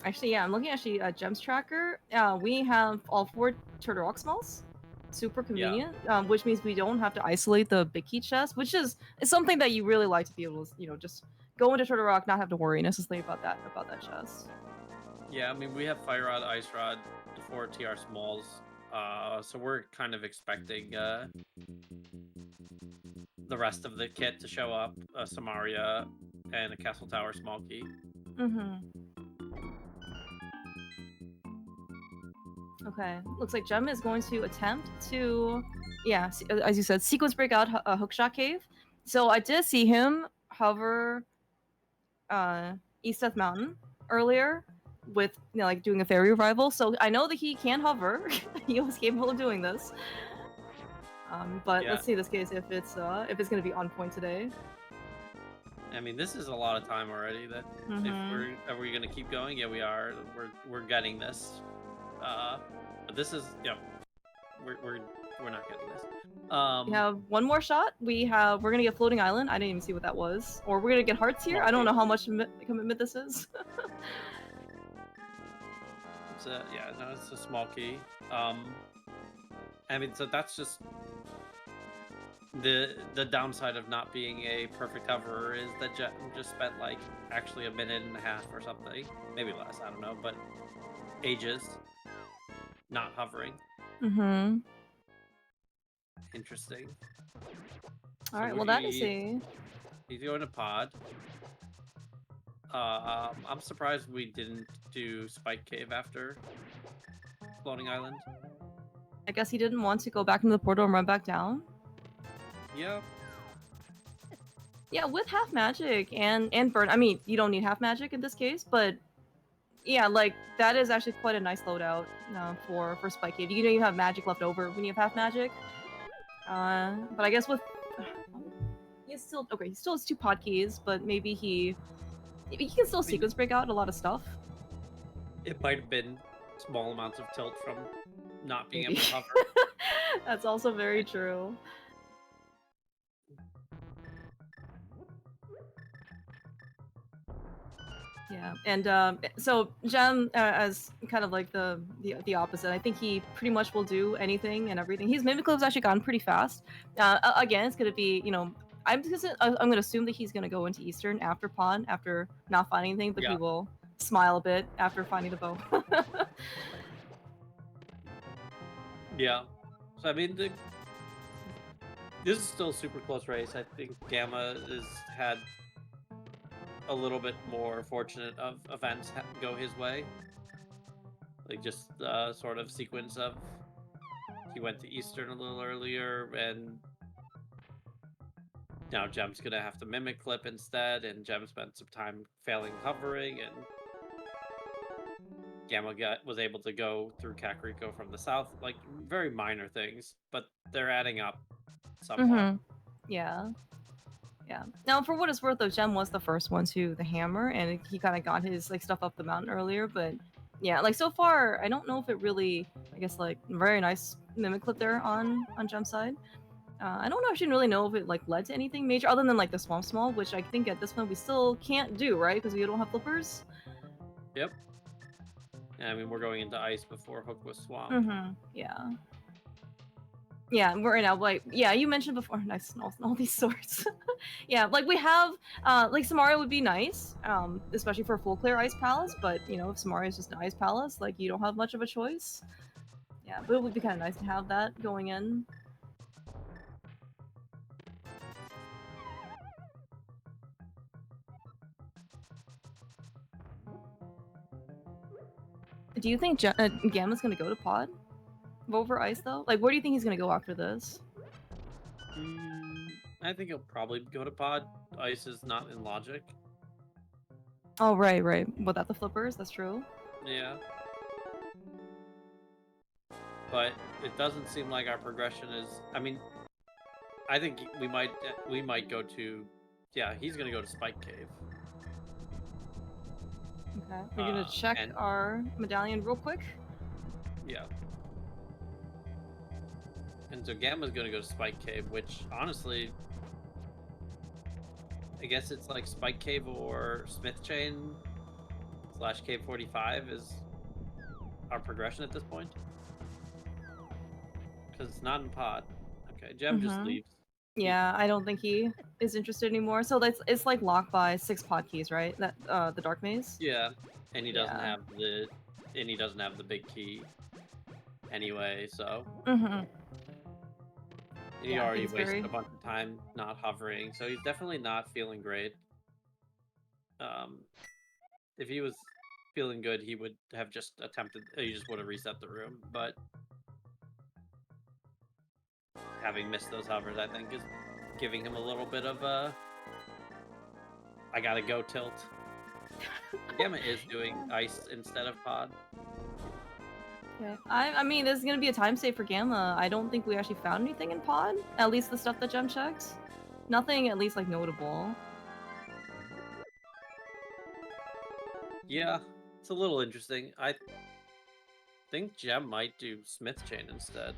Actually, yeah, I'm looking at Gems Tracker. We have all 4 Turtle Rock Smalls. Super Yeah. convenient, which means we don't have to isolate the big key chest, which is something that you really like to be able to, just go into Turtle Rock, not have to worry necessarily about that chest. Yeah, I mean we have Fire Rod, Ice Rod, the 4 TR smalls. So we're kind of expecting the rest of the kit to show up, Samaria and a Castle Tower small key. Mm-hmm. Okay, looks like Gem is going to attempt to, yeah, as you said, sequence break out a hookshot cave. So I did see him hover East Death Mountain earlier with, like doing a fairy revival. So I know that he can hover. He was capable of doing this. But Yeah. let's see this case if it's gonna be on point today. I mean, this is a lot of time already. That Mhm. are we gonna keep going? Yeah, we are. We're getting this. But this is we're not getting this. We have one more shot. We're gonna get Floating Island. I didn't even see what that was. Or we're gonna get Hearts here. Small I don't key. know how much commitment this is. It's a small key. I mean, so that's just the downside of not being a perfect hoverer is that Jet just spent like actually a minute and a half or something, maybe less. I don't know, but ages not hovering. Mm-hmm. Interesting. All right. Well, that is a. He's going to pod. I'm surprised we didn't do Spike Cave after Floating Island. I guess he didn't want to go back into the portal and run back down. Yeah. Yeah, with half magic and burn. I mean, you don't need half magic in this case, but yeah, like that is actually quite a nice loadout for Spike Cave. You have magic left over when you have half magic. But I guess with he still he still has 2 pod keys, but maybe he can still sequence break out a lot of stuff. It might have been small amounts of tilt from not being Maybe. able to hover. That's also very true. Yeah, and so Gem, as kind of like the opposite, I think he pretty much will do anything and everything. His Mimic Club's actually gone pretty fast. Again, it's gonna be, I'm gonna assume that he's gonna go into Eastern after Pawn, after not finding anything, but Yeah. he will smile a bit after finding the bow. Yeah. So I mean, this is still a super close race. I think Gamma has had a little bit more fortunate of events go his way. Like just sort of sequence of he went to Eastern a little earlier, and now Gem's gonna have to mimic clip instead, and Gem spent some time failing hovering, and Gamma was able to go through Kakariko from the south. Like very minor things, but they're adding up somewhat. Yeah. Yeah. Now, for what it's worth, though, Gem was the first one to the hammer, and he kind of got his like stuff up the mountain earlier. But yeah, like so far, I don't know if it really, I guess, like very nice mimic clip there on Gem's side. I don't actually really know if it like led to anything major other than like the swamp small, which I think at this point we still can't do, right? Because we don't have flippers. Yep. I mean, we're going into ice before Hook was swamped. Yeah. Yeah, we're now like you mentioned before. Nice, all these swords. Yeah, like we have like Samaria would be nice, especially for a full clear ice palace. But if Samaria is just an ice palace, like you don't have much of a choice. Yeah, but it would be kind of nice to have that going in. Do you think Gamma's gonna go to pod over ice though? Like, where do you think he's gonna go after this? I think he'll probably go to pod. Ice is not in logic. Oh, right. Without the flippers, that's true. Yeah. But it doesn't seem like our progression is. I mean, I think we might go to. Yeah, he's gonna go to Spike Cave. Okay, we're gonna check and our medallion real quick. yeah. And so Gamma's gonna go to Spike Cave, which honestly, I guess it's like Spike Cave or Smith Chain / Cave 45 is our progression at this point. Because it's not in pod. Okay, Gem just leaves. Yeah, I don't think he is interested anymore. So it's like locked by 6 pod keys, right? That the dark maze. Yeah, and he doesn't Yeah. have the big key anyway, so he Yeah, I already think it's wasted very... a bunch of time not hovering, so he's definitely not feeling great. If he was feeling good, he would have just attempted. He just would have reset the room, but having missed those hovers, I think, is giving him a little bit of a I gotta go tilt. Gamma is doing ice instead of pod. Okay. I mean, this is gonna be a time save for Gamma. I don't think we actually found anything in pod. At least the stuff that Gem checks. Nothing at least like notable. Yeah, it's a little interesting. I think Gem might do Smith Chain instead.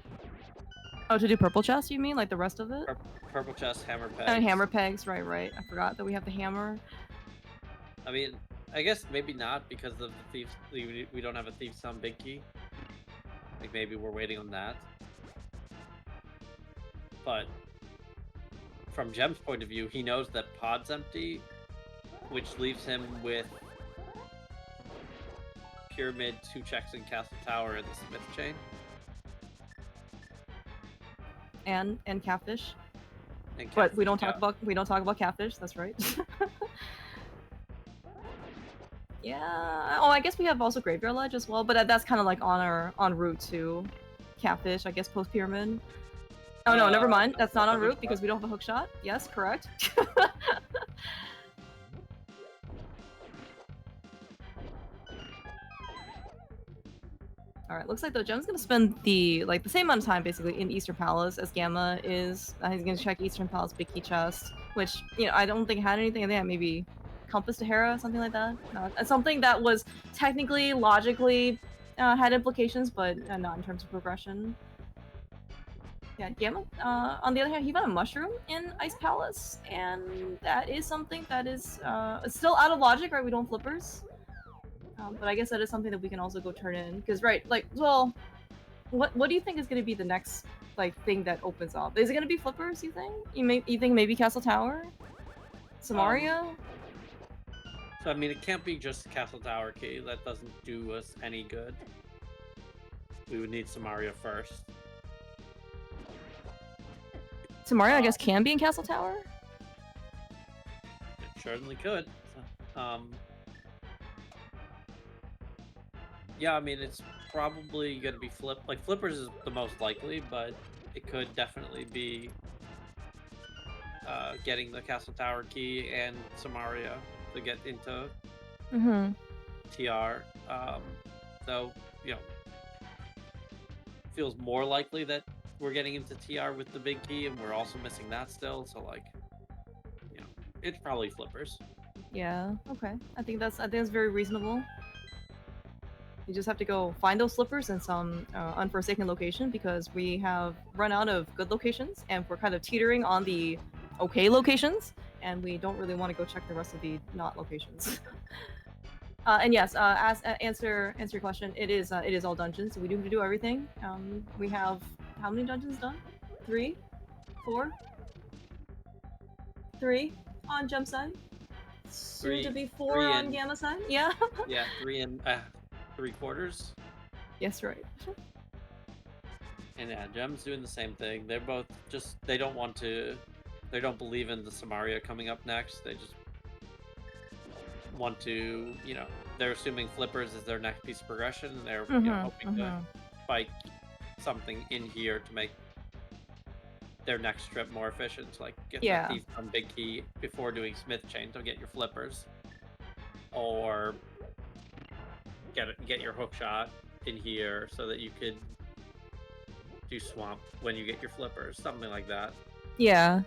Oh, to do purple chest, you mean? Like the rest of it? Purple chest, hammer pegs. And hammer pegs, right. I forgot that we have the hammer. I mean, I guess maybe not because of the thieves. We don't have a thief's thumb big key. Like maybe we're waiting on that. But from Gem's point of view, he knows that pod's empty, which leaves him with Pyramid, 2 checks in Castle Tower, and the Smith Chain. And catfish. But we don't talk about catfish. That's right. Yeah. Oh, I guess we have also Graveyard Ledge as well, but that's kind of like en route to catfish. I guess post pyramid. Oh no, never mind. That's not en route because we don't have a hook shot. Yes, correct. All right, looks like though Gem's gonna spend the same amount of time basically in Eastern Palace as Gamma is. He's gonna check Eastern Palace big key chest, which I don't think had anything. I think maybe Compass to Hera, something like that. Something that was technically, logically had implications, but not in terms of progression. Yeah, Gamma. On the other hand, he found a mushroom in Ice Palace, and that is something that is still out of logic, right? We don't flippers. But I guess that is something that we can also go turn in, because well, what do you think is going to be the next thing that opens up? Is it going to be flippers? You think? You think maybe Castle Tower, Samaria? So I mean, it can't be just Castle Tower key. That doesn't do us any good. We would need Samaria first. Samaria, I guess, can be in Castle Tower. It certainly could. Yeah, I mean, it's probably going to be flippers is the most likely, but it could definitely be getting the Castle Tower key and Samaria to get into TR. So, feels more likely that we're getting into TR with the big key, and we're also missing that still. So, it's probably flippers. Yeah. Okay. I think that's very reasonable. You just have to go find those slippers in some unforsaken location because we have run out of good locations and we're kind of teetering on the okay locations, and we don't really want to go check the rest of the not locations. And yes, answer your question. It is all dungeons, so we do do everything. We have how many dungeons done? 3, 4, 3 on Gem side. Soon to be 4 on Gamma side. Yeah. Yeah, 3 and 3/4. Yes, right. And yeah, Gem's doing the same thing. They're both they don't believe in the Samaria coming up next. They just want to, they're assuming flippers is their next piece of progression, and they're hoping to spike something in here to make their next trip more efficient. Get that thief on big key before doing Smith Chain to get your flippers, or get your hook shot in here so that you could do swamp when you get your flippers, something like that. Yeah.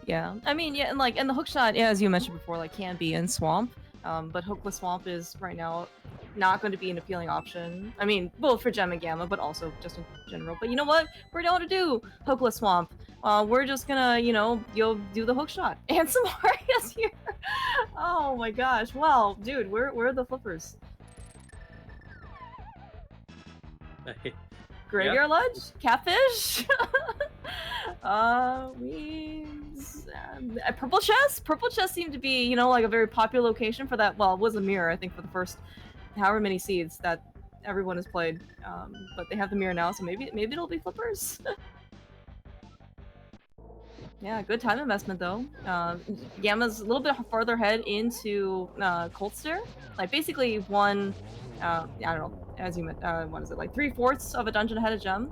I mean, yeah, and the hook shot, as you mentioned before, can be in swamp. But hookless swamp is right now not going to be an appealing option. I mean, both for Gem and Gamma, but also just in general. But you know what? We're going to do Hookless Swamp. We're just gonna, you'll do the hook shot. And some Maria's here. Oh my gosh. Well, dude, we're the flippers. Graveyard Ledge? Catfish? Purple Chest? Purple Chest seemed to be, like a very popular location for that. Well, it was a mirror, I think, for the first however many seeds that everyone has played. But they have the mirror now, so maybe it'll be flippers. Yeah, good time investment though. Gamma's a little bit farther ahead into Cold Stare. Like basically one, I don't know, as you meant, what is it, like 3/4 of a dungeon ahead of Gem.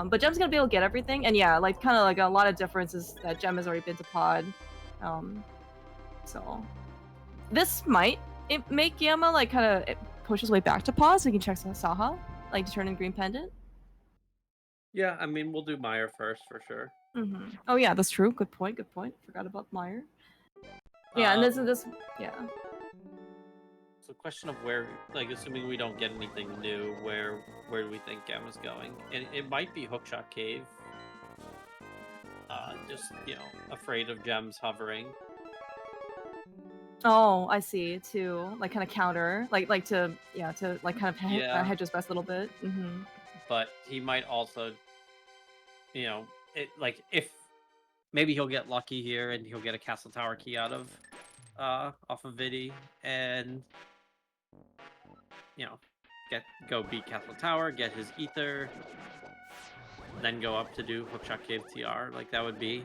But Gem's gonna be able to get everything, and yeah, like kind of like a lot of differences that Gem has already been to Pod. So this might make Gamma like kind of push his way back to Pod, so he can check Saha, like to turn in Green Pendant. Yeah, I mean, we'll do Meyer first for sure. Oh yeah, that's true. Good point. Good point. Forgot about Meyer. Yeah, and this. Yeah. It's a question of where, like, assuming we don't get anything new, where do we think Gamma's going? And it might be Hookshot Cave. Just afraid of gems hovering. Oh, I see. To like kind of counter, like to like kind of hedge his best a little bit. But he might also, if maybe he'll get lucky here and he'll get a Castle Tower key out of off of Vidi and go beat Castle Tower, get his ether, then go up to do Hookshot Cave TR. Like that would be,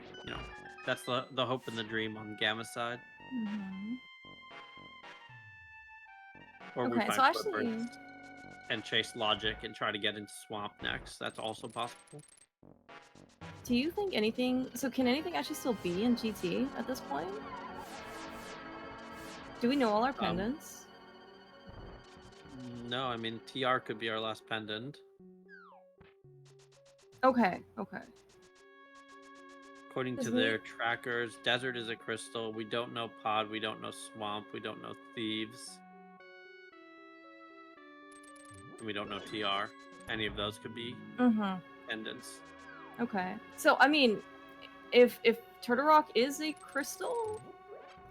that's the hope and the dream on Gamma's side. Or we find Flippers and chase Logic and try to get into Swamp next. That's also possible. Do you think anything? So can anything actually still be in GT at this point? Do we know all our pendants? No, I mean TR could be our last pendant. Okay. According to their trackers, Desert is a crystal. We don't know Pod. We don't know Swamp. We don't know Thieves. And we don't know TR. Any of those could be pendants. Okay. So I mean, if Turtle Rock is a crystal,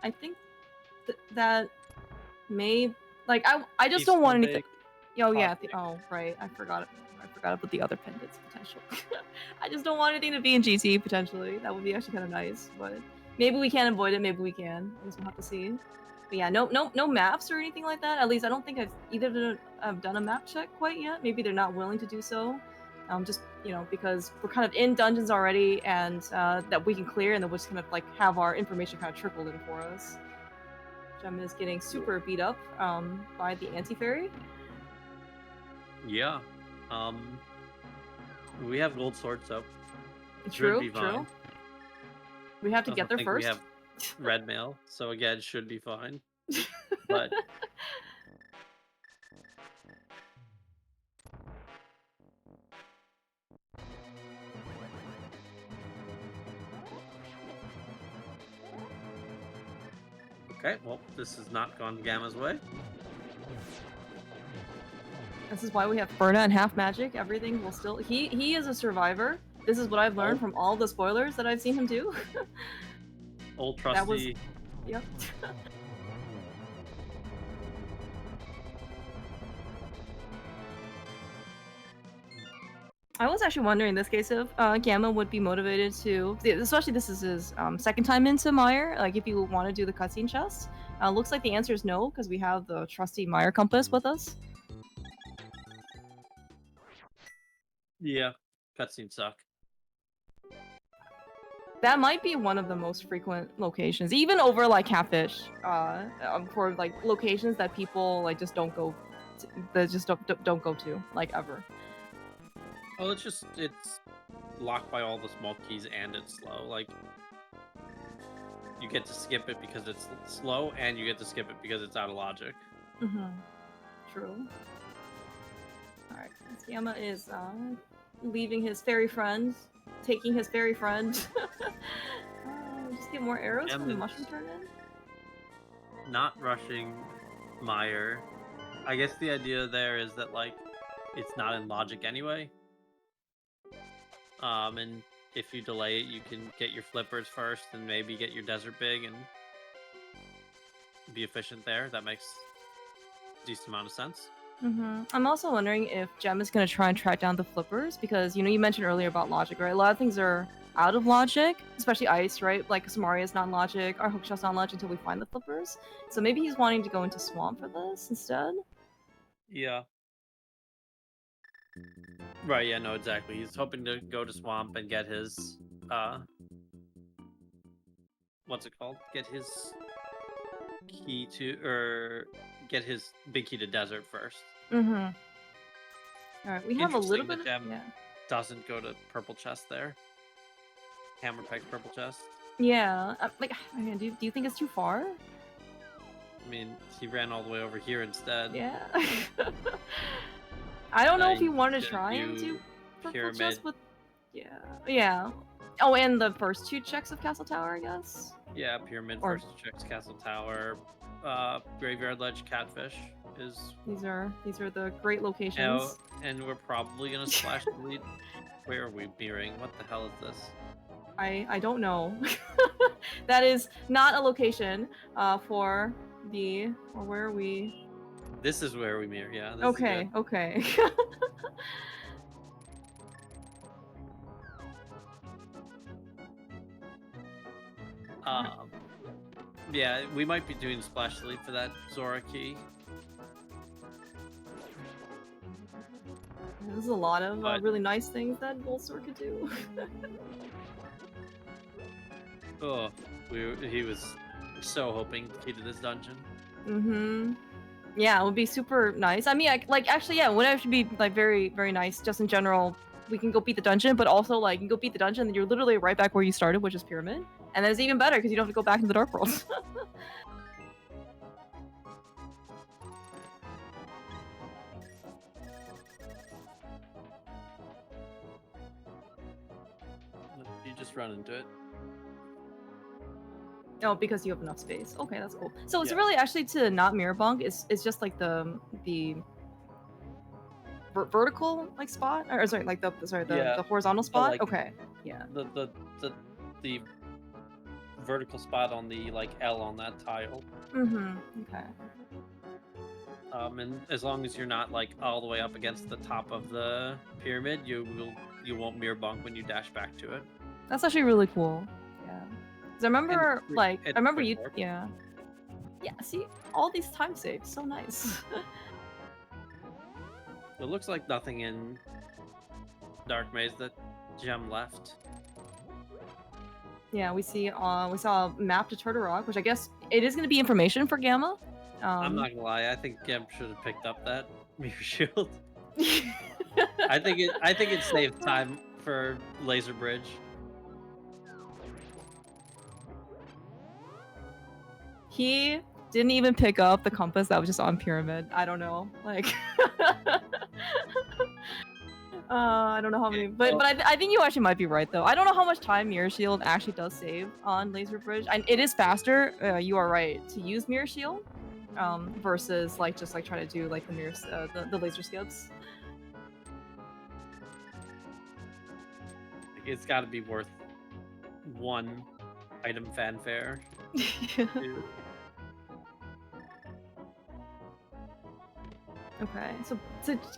I think that may like I just don't want anything. Oh yeah. Oh right. I forgot about the other pendants potential. I just don't want anything to be in GT potentially. That would be actually kind of nice, but maybe we can avoid it. Maybe we can. I guess we'll have to see. But yeah, no maps or anything like that. At least I don't think I've done a map check quite yet. Maybe they're not willing to do so. Just because we're kind of in dungeons already, and that we can clear, and then we'll just kind of like have our information kind of trickled in for us. Gem is getting super beat up by the anti-fairy. Yeah. We have gold sword, so true. Fine. We have to get there first. We have red mail, so again, should be fine. But okay, well, this has not gone Gamma's way. This is why we have Berna and Half Magic. Everything will still... He is a survivor. This is what I've learned from all the spoilers that I've seen him do. Old trusty. Yep. I was actually wondering in this case if Gamma would be motivated to... Especially this is his second time into Meyer. Like, if you want to do the cutscene chest. Looks like the answer is no, because we have the trusty Meyer compass with us. Yeah, cutscenes suck. That might be one of the most frequent locations, even over like Catfish, for like locations that people like just don't go, don't go to like ever. Well, it's locked by all the small keys and it's slow. Like you get to skip it because it's slow, and you get to skip it because it's out of logic. True. All right, Gamma is leaving his fairy friend, taking his fairy friend. Just get more arrows from the mushroom turn in. Not rushing Meyer. I guess the idea there is that like it's not in logic anyway. And if you delay it, you can get your flippers first and maybe get your desert big and be efficient there. That makes a decent amount of sense. I'm also wondering if Gem is going to try and track down the flippers because, you mentioned earlier about logic, right? A lot of things are out of logic, especially ice, right? Like Samaria's not logic, our hookshot's not logic until we find the flippers. So maybe he's wanting to go into swamp for this instead. Yeah. Right, yeah, no, exactly. He's hoping to go to swamp and get his what's it called? Get his key to get his big key to desert first. Alright, we have a little bit of... Gem doesn't go to purple chest there. Hammer pegs purple chest. Yeah, like, do you think it's too far? I mean, he ran all the way over here instead. Yeah. I don't know if he wanted to try and do purple pyramid. chest, but yeah. Oh, and the first 2 checks of Castle Tower, I guess. Yeah, pyramid, first 2 checks, Castle Tower, graveyard ledge, catfish is. These are the great locations. Now, and we're probably gonna splash the lead. Where are we mirroring? What the hell is this? I don't know. That is not a location for the... Or where are we? This is where we mirror, yeah. This okay. Yeah, we might be doing splash delete for that Zora key. There's a lot of really nice things that Volsor could do. Oh, he was so hoping to key to this dungeon. Yeah, it would be super nice. I mean, actually, yeah, it would actually be like very, very nice. Just in general, we can go beat the dungeon, but also like you can go beat the dungeon, and you're literally right back where you started, which is pyramid, and that's even better because you don't have to go back into the dark world. You just run into it. Oh, because you have enough space. Okay, that's cool. So it's really actually to not mirror bunk. It's just like the vertical like spot, or sorry, like the horizontal spot. Like, okay, yeah. The vertical spot on the like L on that tile. Okay. And as long as you're not like all the way up against the top of the pyramid, you won't mirror bunk when you dash back to it. That's actually really cool. Yeah. Because I remember you. Yeah. Yeah. See, all these time saves, so nice. It looks like nothing in Dark Maze that Gem left. Yeah, we saw a map to Turtle Rock, which I guess it is going to be information for Gamma. I'm not gonna lie, I think Gem should have picked up that mirror shield. I think it saved time for Laser Bridge. He didn't even pick up the compass that was just on pyramid. I don't know, like. I don't know how many, but I think you actually might be right though. I don't know how much time Mirror Shield actually does save on Laser Bridge, and it is faster. You are right to use Mirror Shield, versus like just like trying to do like the mirror, the laser skips. It's got to be worth 1 item fanfare. Okay, so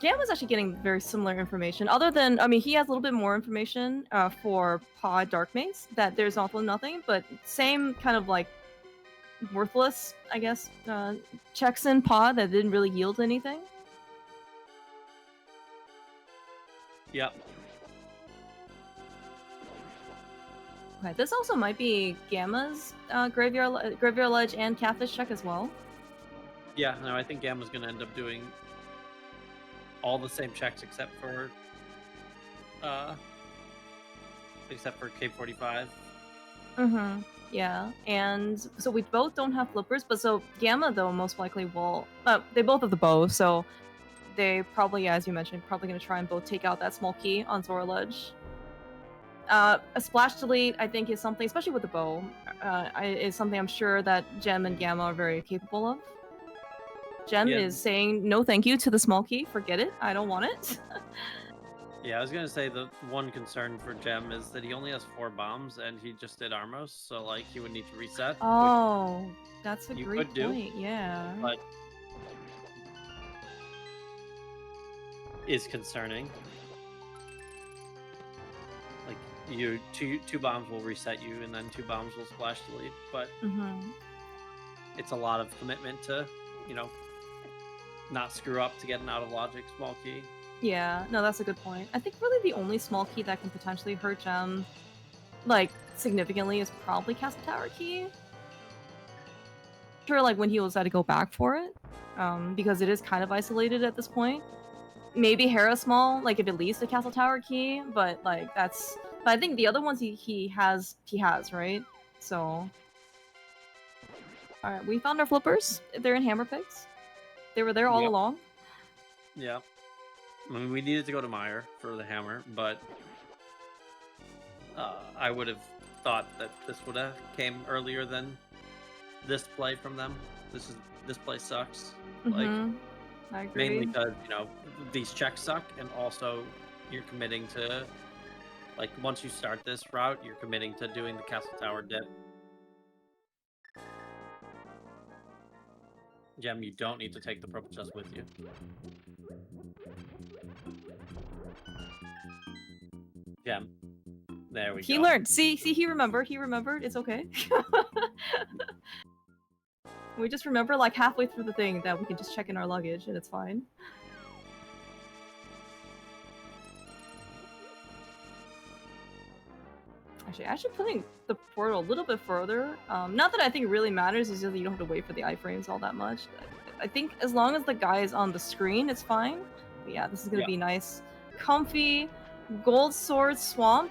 Gamma's actually getting very similar information. Other than, I mean, he has a little bit more information for Pod Dark Maze, that there's also nothing, but same kind of like worthless, I guess, checks in Pod that didn't really yield anything. Yep. Okay, this also might be Gamma's graveyard ledge and catfish check as well. Yeah, no, I think Gamma's gonna end up doing all the same checks except for K45. Yeah, and so we both don't have flippers, but so Gamma though most likely will. They both have the bow, so they probably, as you mentioned, probably gonna try and both take out that small key on Zora Ledge. A splash delete, I think, is something, especially with the bow, is something I'm sure that Gem and Gamma are very capable of. Gem Yeah. is saying no thank you to the small key. Forget it. I don't want it. Yeah, I was gonna say the one concern for Gem is that he only has 4 bombs and he just did Armos, so like he would need to reset. Oh, that's a you great could do, point. Yeah. but is concerning. Like you two bombs will reset you, and then 2 bombs will splash delete. But it's a lot of commitment to, not screw up to get an out of logic small key. Yeah, no, that's a good point. I think really the only small key that can potentially hurt Gem, like, significantly is probably Castle Tower key. Sure, like, when he will decide to go back for it, because it is kind of isolated at this point. Maybe Hera small, like, if it leads to Castle Tower key, but, like, that's... But I think the other ones he has, right? So... Alright, we found our flippers. They're in Hammer Picks. They were there all along. Yeah. I mean, we needed to go to Meyer for the hammer, but I would have thought that this would have came earlier than this play from them. This play sucks. Like, I agree. mainly because these checks suck, and also you're committing to, like, once you start this route, you're committing to doing the Castle Tower dip. Gem, you don't need to take the purple chest with you. Gem. There we go. He learned. See, he remembered. It's okay. We just remember, like, halfway through the thing that we can just check in our luggage and it's fine. Actually putting the portal a little bit further, not that I think it really matters, it's just that you don't have to wait for the iframes all that much. I think as long as the guy is on the screen, it's fine. But yeah, this is gonna be nice. Comfy, gold sword swamp.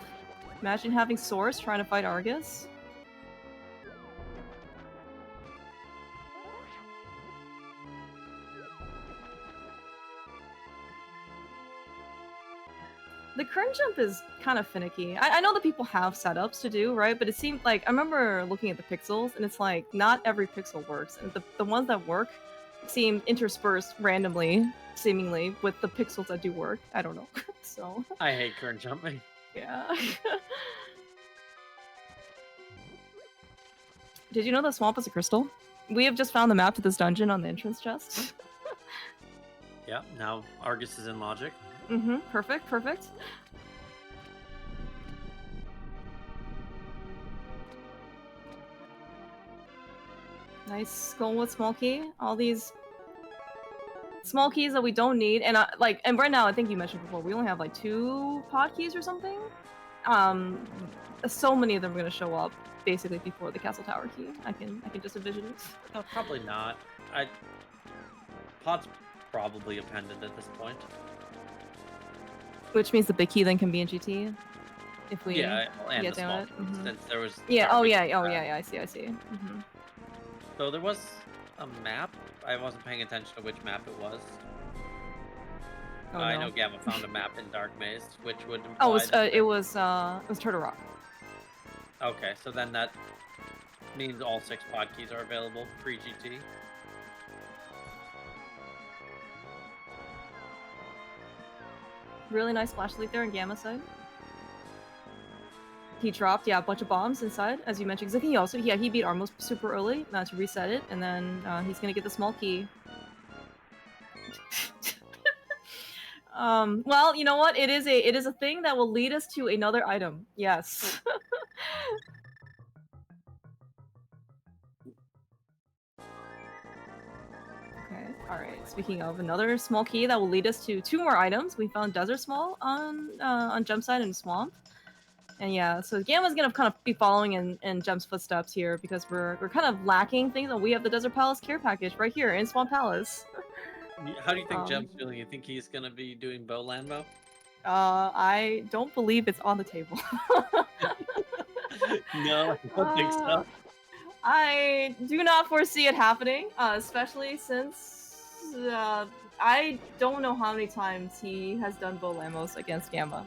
Imagine having swords trying to fight Argus. The current jump is kind of finicky. I know that people have setups to do, right? But it seemed like, I remember looking at the pixels, and it's like, not every pixel works. And the ones that work seem interspersed randomly, seemingly, with the pixels that do work. I don't know. So... I hate current jumping. Yeah. Did you know the swamp is a crystal? We have just found the map to this dungeon on the entrance chest. Yeah, now Argus is in logic. Perfect. Nice Skullwood small key. All these small keys that we don't need, and and right now I think you mentioned before we only have like 2 pod keys or something. So many of them are gonna show up basically before the Castle Tower key. I can just envision it. No, probably not. Pod's probably appended at this point. Which means the big key then can be in GT. If we and get the down small it. since there was Yeah. Oh yeah. I see. So there was a map. I wasn't paying attention to which map it was. Oh, I no. know Gamma found a map in Dark Maze, which would imply Oh, it was Turtle Rock. Okay, so then that means all 6 pod keys are available pre-GT. Really nice flash leak there in Gamma side. He dropped, a bunch of bombs inside, as you mentioned. Because I think he also, he beat Armos super early to reset it, and then he's gonna get the small key. Well, you know what? It is a thing that will lead us to another item. Yes. Okay. All right. Speaking of another small key that will lead us to 2 more items, we found Desert Small on Jump Side and Swamp. And yeah, so Gamma's gonna kind of be following in Gem's footsteps here because we're kind of lacking things, and we have the Desert Palace care package right here in Swamp Palace. How do you think Gem's feeling? You think he's gonna be doing Bow Landmo? I don't believe it's on the table. No, I don't think so. I do not foresee it happening, especially since I don't know how many times he has done Bow Lamos against Gamma.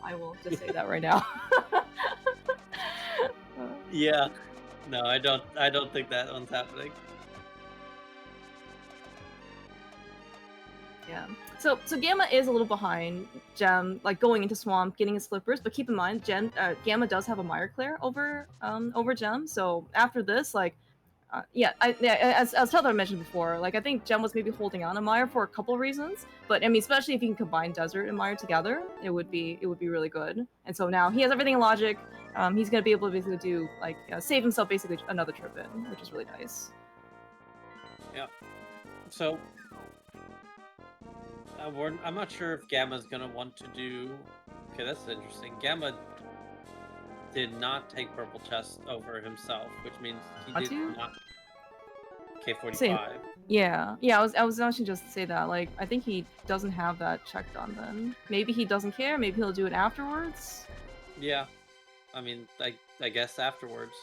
I will just say that right now. Yeah. No, I don't think that one's happening. Yeah. So Gamma is a little behind Gem, like going into Swamp, getting his flippers. But keep in mind, Gamma does have a Mire Clear over Gem. So after this, like, as Tether mentioned before, like I think Gem was maybe holding on to Mire for a couple reasons. But I mean, especially if you can combine Desert and Mire together, it would be really good. And so now he has everything in Logic. He's gonna be able to basically do like save himself basically another trip in, which is really nice. Yeah. So I'm not sure if Gamma's gonna want to do. Okay, that's interesting. Gamma did not take Purple Chest over himself, which means he Want did to? not K45. Same. Yeah. I was actually just to say that. Like, I think he doesn't have that checked on. Then maybe he doesn't care. Maybe he'll do it afterwards. Yeah, I mean, I guess afterwards.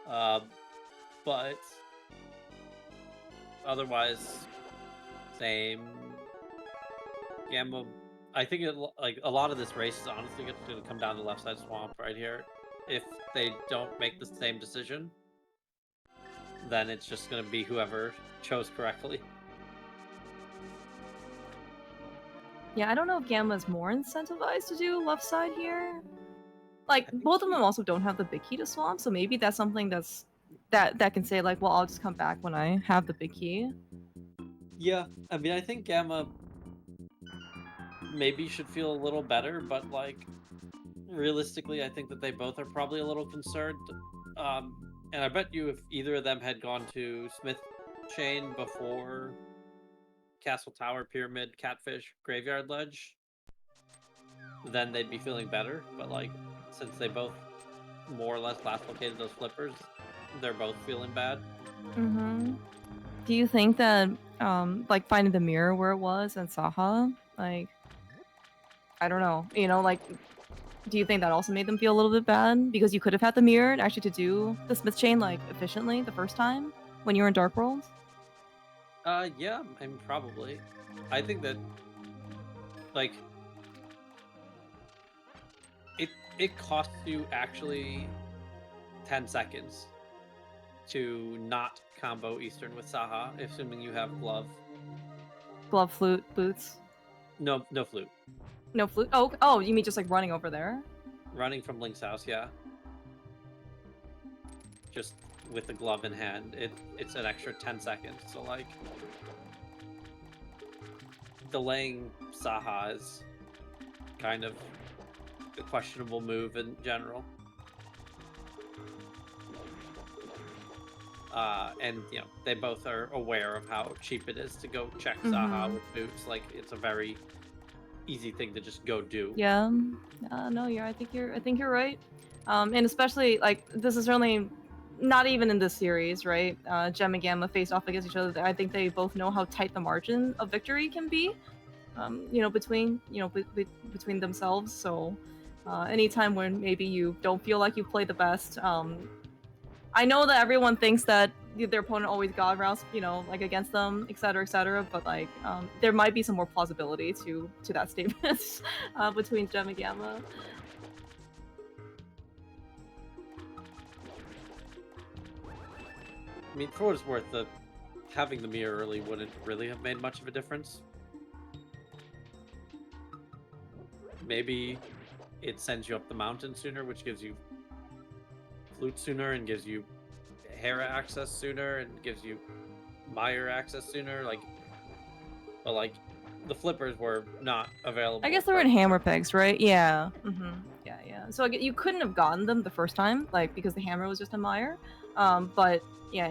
But otherwise, same. Gamma. I think like a lot of this race is honestly going to come down to left side swamp right here. If they don't make the same decision, then it's just going to be whoever chose correctly. Yeah, I don't know if Gamma's more incentivized to do left side here. Like, both of them also don't have the big key to swamp, so maybe that's something that can say like, well, I'll just come back when I have the big key. Yeah, I mean, I think Gamma maybe should feel a little better, but like realistically, I think that they both are probably a little concerned. And I bet you if either of them had gone to Smith Chain before Castle Tower, Pyramid, Catfish, Graveyard Ledge, then they'd be feeling better. But like, since they both more or less last located those flippers, they're both feeling bad. Mm-hmm. Do you think that like finding the mirror where it was and Saha, like, I don't know, you know, like, do you think that also made them feel a little bit bad because you could have had the mirror actually to do the Smith chain like efficiently the first time when you were in Dark World? Yeah, I mean, probably. I think that like it costs you actually 10 seconds to not combo Eastern with Saha, assuming you have glove. Glove, flute, boots. No flute. No flute. Oh, you mean just like running over there? Running from Link's house, yeah. Just with the glove in hand, it's an extra 10 seconds. So like delaying Saha is kind of a questionable move in general. And you know, they both are aware of how cheap it is to go check Saha with boots. Like it's a very easy thing to just go do. Yeah. No, I think you're right. And especially like this is certainly not even in this series, right? Gem and Gamma faced off against each other. I think they both know how tight the margin of victory can be. Between between themselves. So anytime when maybe you don't feel like you play the best, I know that everyone thinks that their opponent always god routes, like against them, etc., but like there might be some more plausibility to that statement between Gem and Gamma. I mean, for what it's worth, having the mirror early wouldn't really have made much of a difference. Maybe it sends you up the mountain sooner, which gives you flute sooner and gives you Hera access sooner and gives you Mire access sooner. But like the flippers were not available. I guess they were in hammer pegs, right? Yeah. Yeah. So you couldn't have gotten them the first time, like because the hammer was just a Mire. But yeah.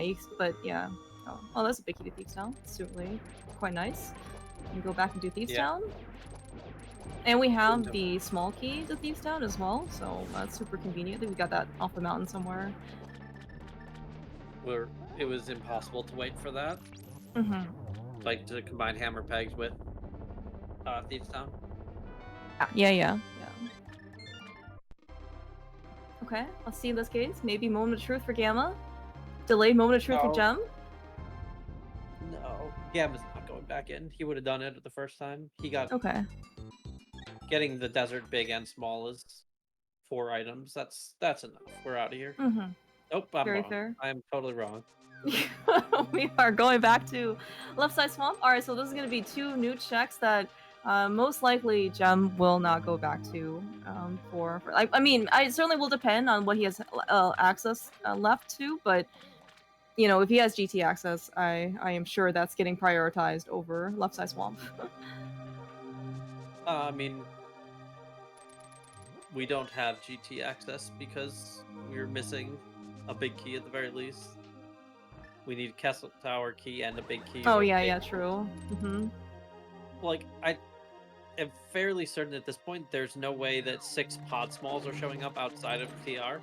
Oh, that's a big key to Thieves Town. It's certainly quite nice. You go back and do Thieves Town. And we have the small key to Thieves Town as well, so that's super convenient. I think we got that off the mountain somewhere. Where it was impossible to wait for that. Like to combine hammer pegs with Thieves Town. Yeah. Okay, let's see in this case. Maybe Moment of Truth for Gamma. Delayed Moment of Truth for Gem. No, Gamma's not going back in. He would have done it the first time. He got Getting the desert big and small is 4 items. That's enough. We're out of here. Mm-hmm. Nope, I'm Very wrong. fair. I am totally wrong. We are going back to left side swamp. All right, so this is going to be 2 new checks that most likely Gem will not go back to. I mean, I certainly will depend on what he has access left to, but you know, if he has GT access, I am sure that's getting prioritized over left side swamp. I mean, we don't have GT access because we're missing a big key at the very least. We need Castle Tower key and a big key. Oh yeah, true. Like, I am fairly certain at this point there's no way that 6 pod smalls are showing up outside of TR.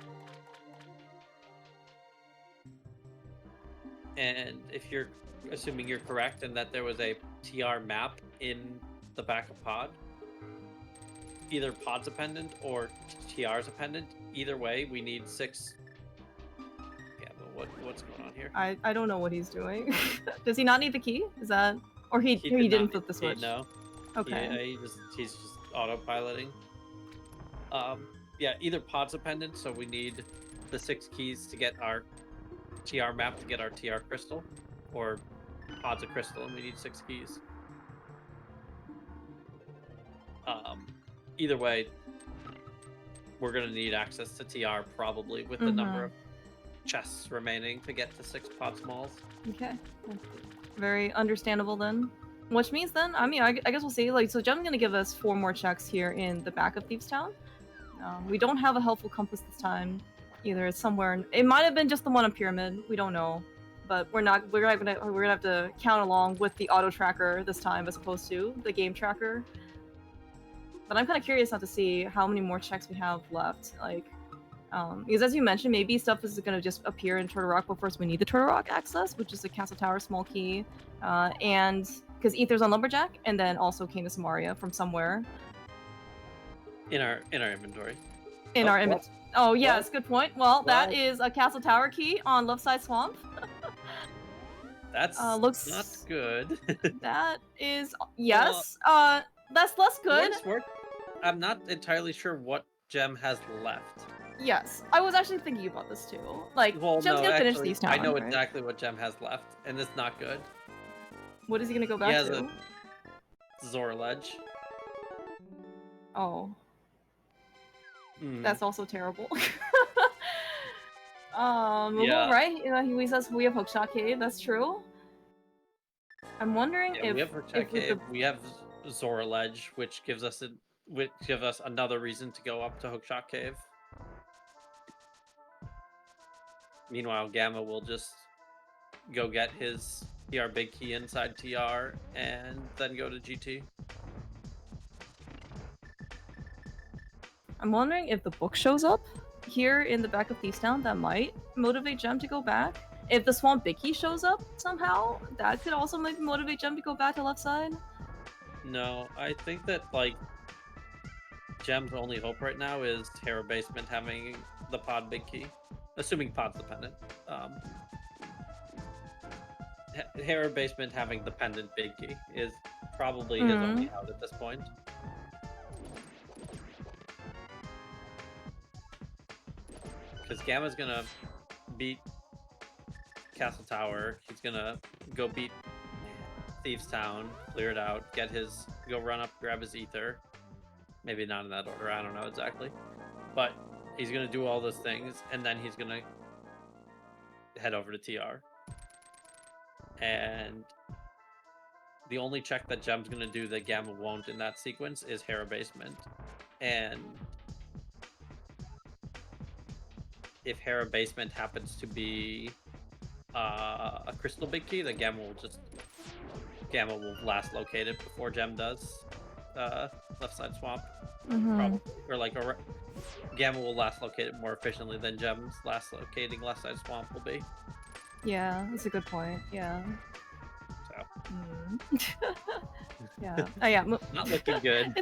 And if you're assuming you're correct and that there was a TR map in the back of pod, either pod's dependent or TR's dependent, either way, we need 6. Yeah, but what's going on here? I don't know what he's doing. Does he not need the key? Is that, or he didn't flip the switch? No. Okay. Yeah, he's just autopiloting. Yeah, either pod's dependent, so we need the 6 keys to get our TR map to get our TR crystal, or pod's a crystal and we need 6 keys. Either way, we're gonna need access to TR probably with the number of chests remaining to get to 6 pod smalls. Okay, very understandable then. Which means then, I mean, I guess we'll see. Like, so Gem's gonna give us 4 more checks here in the back of Thieves Town. We don't have a helpful compass this time. Either it's somewhere. It might have been just the one on Pyramid. We don't know, but we're gonna have to count along with the auto tracker this time as opposed to the game tracker. But I'm kind of curious now to see how many more checks we have left. Like, because as you mentioned, maybe stuff is gonna just appear in Turtle Rock, but first we need the Turtle Rock access, which is the Castle Tower small key, and because Ether's on Lumberjack, and then also Cane of Samaria from somewhere. In our inventory. In our inventory. Oh yes, good point. Well, that is a Castle Tower key on left side swamp. That's looks not good. That is yes. That's less good. I'm not entirely sure what Gem has left. Yes, I was actually thinking about this too. Like, Gem's gonna finish these towns. I know exactly what Gem has left, and it's not good. What is he gonna go back to? Zora Ledge. Oh. That's also terrible. Yeah. Right? He says we have Hookshot Cave. That's true. I'm wondering if we have Hookshot Cave. We have Zora Ledge, which gives us another reason to go up to Hookshot Cave. Meanwhile, Gamma will just go get his TR big key inside TR and then go to GT. I'm wondering if the book shows up here in the back of Thieves Town. That might motivate Gem to go back. If the Swamp Big Key shows up somehow, that could also maybe motivate Gem to go back to left side. No, I think that, like, Gem's only hope right now is Terra Basement having the pod big key. Assuming pod's dependent. Terra Basement having the pendant big key is probably his only out at this point. Because Gamma's gonna beat Castle Tower. He's gonna go beat Thieves Town, clear it out, go run up, grab his ether. Maybe not in that order, I don't know exactly. But he's gonna do all those things, and then he's gonna head over to TR. And the only check that Gem's gonna do that Gamma won't in that sequence is Hera Basement. And if Hera Basement happens to be a crystal big key, then Gamma will last locate it before Gem does left side swamp. Probably. Or Gamma will last locate it more efficiently than Gem's last locating left side swamp will be. Yeah, that's a good point. Yeah. So. Yeah. Oh yeah. Not looking good.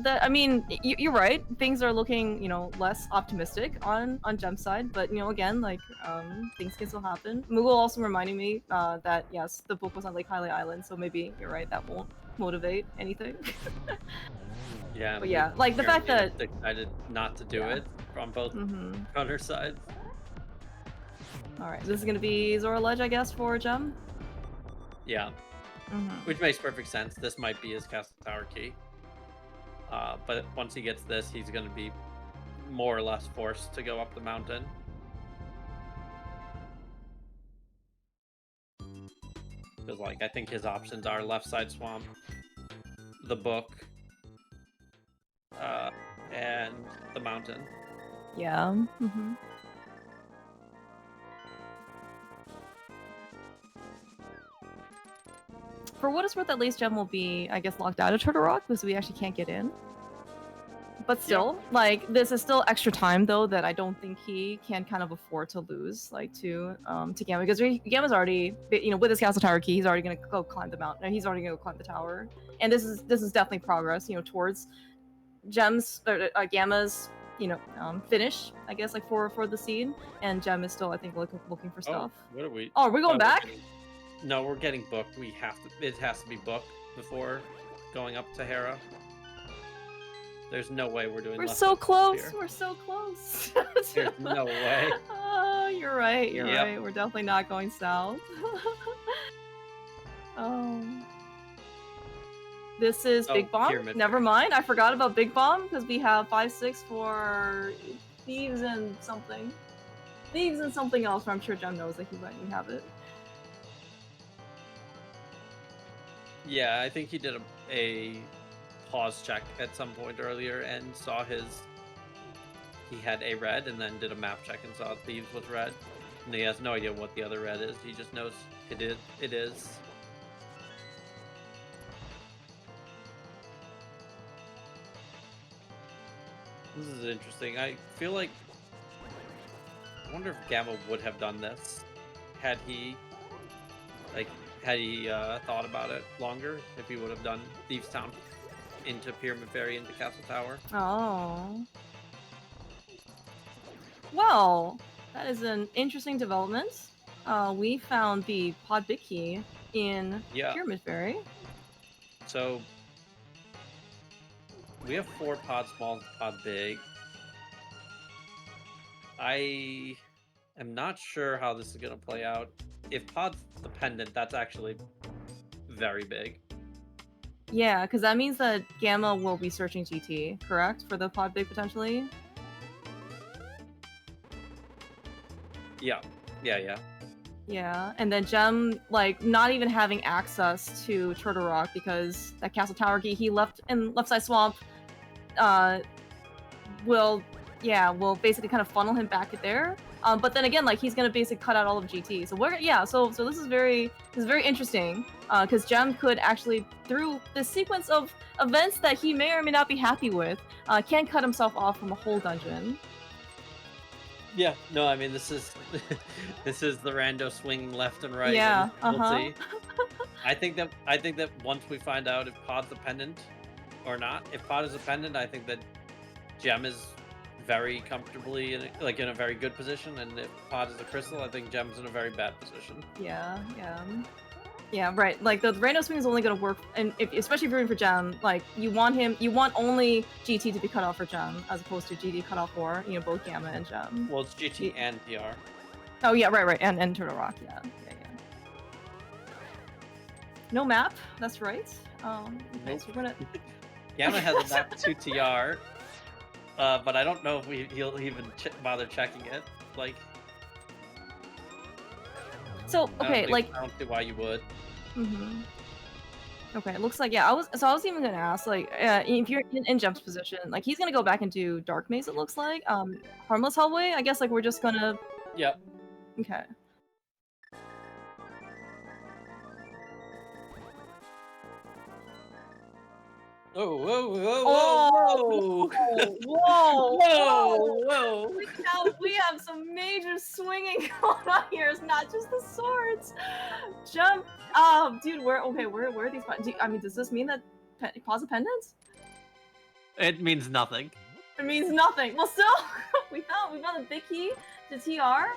I mean, you're right. Things are looking, less optimistic on Gem's side, but again, like, things can still happen. Moogle also reminding me that yes, the book was on Lake Hylia Island, so maybe you're right. That won't motivate anything. Yeah. But yeah, like the fact that decided not to do it. from both counter sides. Alright, this is gonna be Zora Ledge, I guess, for Gem? Yeah. Which makes perfect sense. This might be his Castle Tower key. But once he gets this, he's going to be more or less forced to go up the mountain. Because, like, I think his options are left side swamp, the book, and the mountain. Yeah. For what it's worth, at least Gem will be, I guess, locked out of Turtle Rock because we actually can't get in. But still, like, this is still extra time though that I don't think he can kind of afford to lose, like, to Gamma, because Gamma's already, you know, with his Castle Tower key, he's already gonna go climb the mountain, and he's already gonna go climb the tower, and this is definitely progress, you know, towards Gem's or Gamma's, you know, finish, I guess, like for the seed, and Gem is still, I think, looking for stuff. What are we? Oh, are we going back? No, we're getting booked. We have to. It has to be booked before going up to Hera. There's no way we're doing. We're so close. We're so close. There's no way. Oh, you're right. You're right. We're definitely not going south. Oh. This is Big Bomb. Pyramid. Never mind. I forgot about Big Bomb because we have 5-6 for Thieves and something. Thieves and something else. I'm sure Jem knows that he let me have it. Yeah, I think he did a pause check at some point earlier and saw he had a red, and then did a map check and saw Thieves was red. And he has no idea what the other red is. He just knows it is. This is interesting. I feel like, I wonder if Gamma would have done this had he thought about it longer, if he would have done Thieves Town into Pyramid Ferry into Castle Tower. Oh. Well, that is an interesting development. We found the pod big key in Pyramid Ferry. So we have 4 pod small, pod big. I am not sure how this is going to play out. If pod's dependent, that's actually very big. Yeah, because that means that Gamma will be searching GT, correct? For the pod big potentially? Yeah. Yeah, and then Gem, like, not even having access to Turtle Rock because that Castle Tower key he left in Left Side Swamp will basically kind of funnel him back there. But then again, like, he's gonna basically cut out all of GT. So so this is very interesting. Because Gem could actually, through this sequence of events that he may or may not be happy with, can cut himself off from a whole dungeon. Yeah, no, I mean, this is this is the rando swinging left and right. Yeah, we'll see. I think that once we find out if pod's dependent or not, if pod is dependent, I think that Gem is very comfortably in a very good position, and if pod is a crystal, I think Gem's in a very bad position. Yeah, right. Like, the rando swing is only going to work, and especially if you're in for Gem, like, you want only GT to be cut off for Gem, as opposed to GT cut off for, you know, both Gamma and Gem. Well, it's GT and PR. Oh yeah, right, and Turtle Rock, yeah. No map, that's right. Okay, so we're gonna... Gamma has a map to TR, but I don't know if he'll even bother checking it. Like... So, okay, I don't see why you would. Okay, it looks like, yeah, I was even gonna ask, like, if you're in Gem's position, like, he's gonna go back and do Dark Maze, it looks like. Harmless Hallway, I guess, like, we're just gonna... Yep. Okay. Whoa! We have some major swinging going on here. It's not just the swords. Jump! Dude, where are these? I mean, does this mean that pause of pendants? It means nothing. It means nothing. Well, still, we found the big key to TR.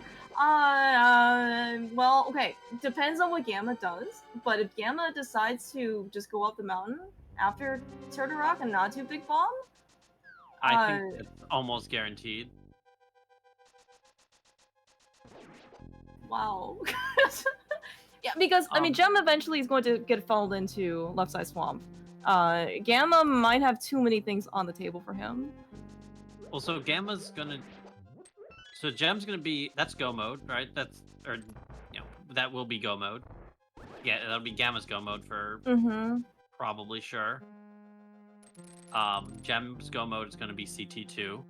Well, okay. Depends on what Gamma does. But if Gamma decides to just go up the mountain after Turtle Rock and not do Big Bomb, I think it's almost guaranteed. Wow. Yeah, because I mean, Gem eventually is going to get funneled into left side swamp. Gamma might have too many things on the table for him. Well, so Gamma's gonna. So Gem's gonna be. That's go mode, right? That's that will be go mode. Yeah, that'll be Gamma's go mode for probably sure. Gem's go mode is gonna be CT2.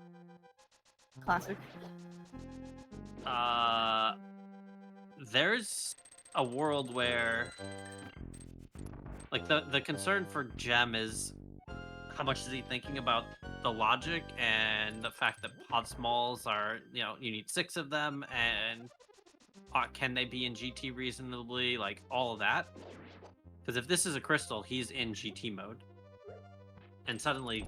Classic. There's a world where, like, the concern for Gem is how much is he thinking about the logic and the fact that pod smalls are, you need 6 of them, and can they be in GT reasonably, like all of that. Because if this is a crystal, he's in GT mode, and suddenly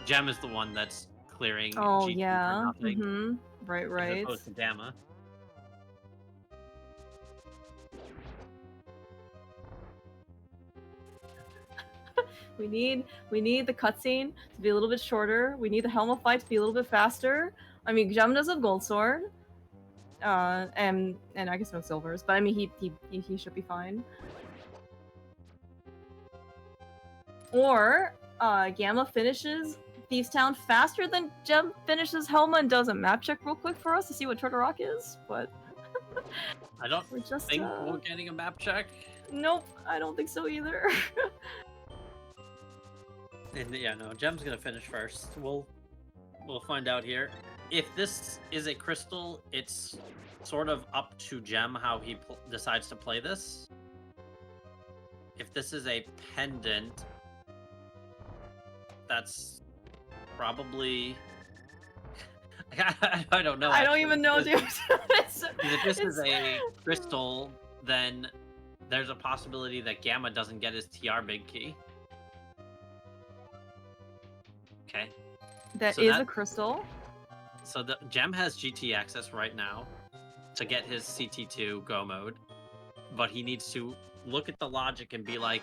Gem is the one that's clearing Oh GT yeah. for nothing, Right. as opposed to Gamma. We need the cutscene to be a little bit shorter. We need the Helma fight to be a little bit faster. I mean, Gem does have gold sword, and I guess no silvers, but I mean he should be fine. Or Gamma finishes Thieves Town faster than Gem finishes Helma and does a map check real quick for us to see what Turtlerock is, but I don't think we're getting a map check. Nope, I don't think so either. And yeah, no, Gem's gonna finish first. We'll find out here. If this is a crystal, it's sort of up to Gem how he decides to play this. If this is a pendant, that's probably I don't know. I don't even know, dude. If this is a crystal, then there's a possibility that Gamma doesn't get his TR big key. Okay. That is a crystal. So the Gem has GT access right now to get his CT2 go mode, but he needs to look at the logic and be like,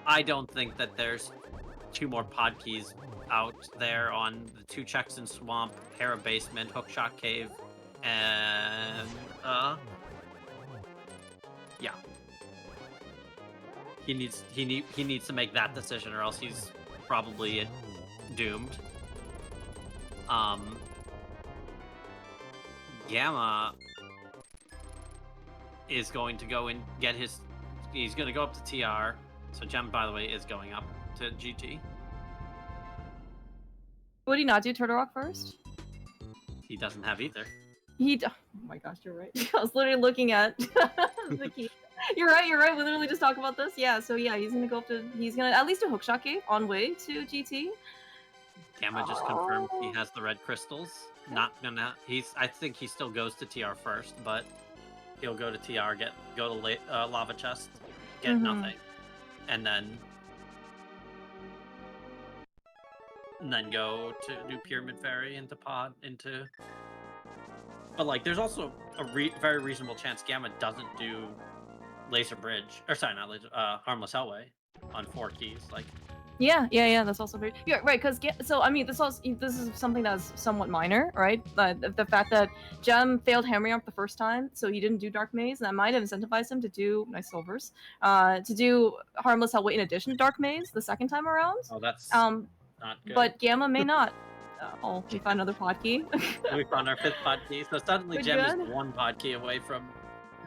I don't think that there's 2 more pod keys out there on the 2 checks in Swamp, Hera Basement, Hookshot Cave, and yeah. He needs to make that decision, or else he's probably doomed. Gamma is going to go and get his. He's going to go up to TR. So Gem, by the way, is going up to GT. Would he not do Turtle Rock first? He doesn't have either. Oh my gosh, you're right. I was literally looking at the key. You're right. We literally just talked about this. Yeah, so yeah, he's gonna go up to. He's gonna at least do Hookshot Cave on way to GT. Gamma just confirmed he has the red crystals. Not gonna. I think he still goes to TR first, but he'll go to TR, go to lava chest, get nothing, and then go to do Pyramid Fairy into pod into. But like, there's also a very reasonable chance Gamma doesn't do Laser Bridge, or sorry, not Laser, Harmless Hellway on 4 keys. Like, yeah, that's also very. Yeah, right. Because so I mean, this is something that's somewhat minor, right? The fact that Gem failed hammering up the first time, so he didn't do Dark Maze, and that might have incentivized him to do nice silvers, to do Harmless Hellway in addition to Dark Maze the second time around. Oh, that's not good. But Gamma may not. Oh, we found another pod key. We found our 5th pod key. So suddenly Gem is 1 pod key away from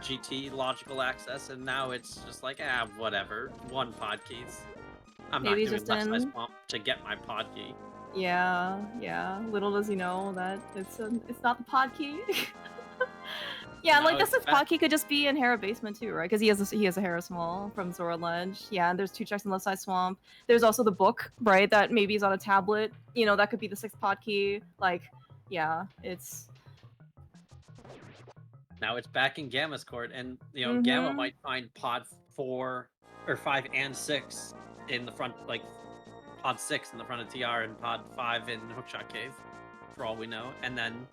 GT logical access, and now it's just like, whatever. 1 pod keys. I'm Maybe not doing left side swamp to get my pod key. Yeah. Little does he know that it's not the pod key. Yeah, no, like this pod key could just be in Hera Basement too, right? Because he has a Hera Small from Zora Ledge. Yeah, and there's 2 checks in left side swamp. There's also the book, right? That maybe is on a tablet. That could be the 6th pod key. Like, yeah, it's. Now it's back in Gamma's court, and Gamma might find pod 4 or 5 and 6 in the front, like pod 6 in the front of TR and pod 5 in Hookshot Cave, for all we know. And then,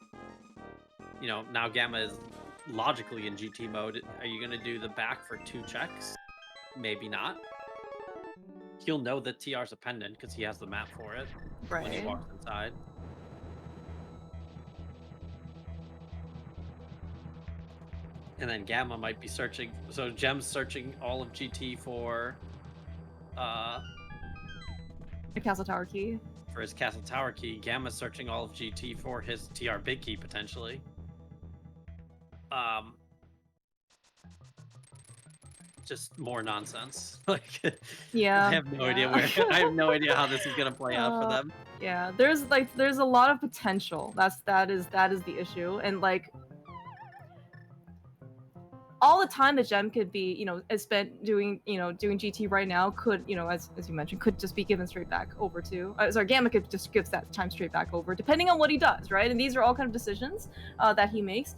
now Gamma is logically in GT mode. Are you going to do the back for 2 checks? Maybe not. He'll know that TR's a pendant because he has the map for it when he walks inside. And then Gamma might be searching. So Gem's searching all of GT for The Castle Tower key. for his Castle Tower key. Gamma's searching all of GT for his TR big key potentially. Just more nonsense. Like, Yeah. I have no idea where. I have no idea how this is gonna play out for them. Yeah, there's a lot of potential. That is the issue, and like all the time that Gem could be, is spent doing GT right now could, as you mentioned, could just be given straight back over to. Sorry, Gamma could just give that time straight back over, depending on what he does, right? And these are all kind of decisions that he makes.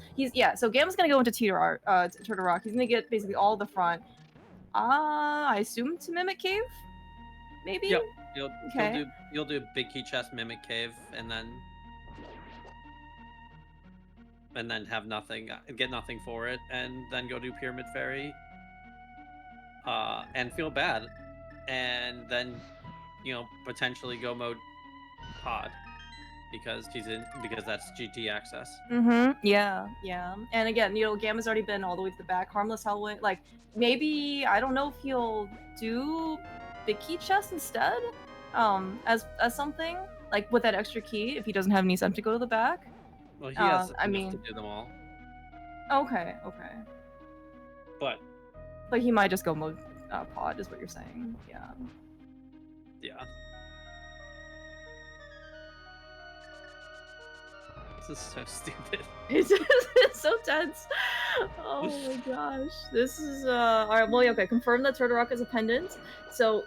So Gamma's gonna go into Turtle Rock. He's gonna get basically all the front. I assume to Mimic Cave, maybe. Yep. Okay. You'll do big key chest, Mimic Cave, and then have nothing, get nothing for it, and then go do Pyramid Fairy, and feel bad, and then potentially go mode pod because that's GT access. Yeah. And again, Gamma's already been all the way to the back. Harmless Hellway, like maybe I don't know if he'll do big key chest instead, as something like with that extra key if he doesn't have any sense to go to the back. Well, he has enough to do them all. Okay. But he might just go mode pod, is what you're saying. Yeah. This is so stupid. It's so tense. Oh my gosh. This is alright, well, okay, confirm that Turtle Rock is a pendant. So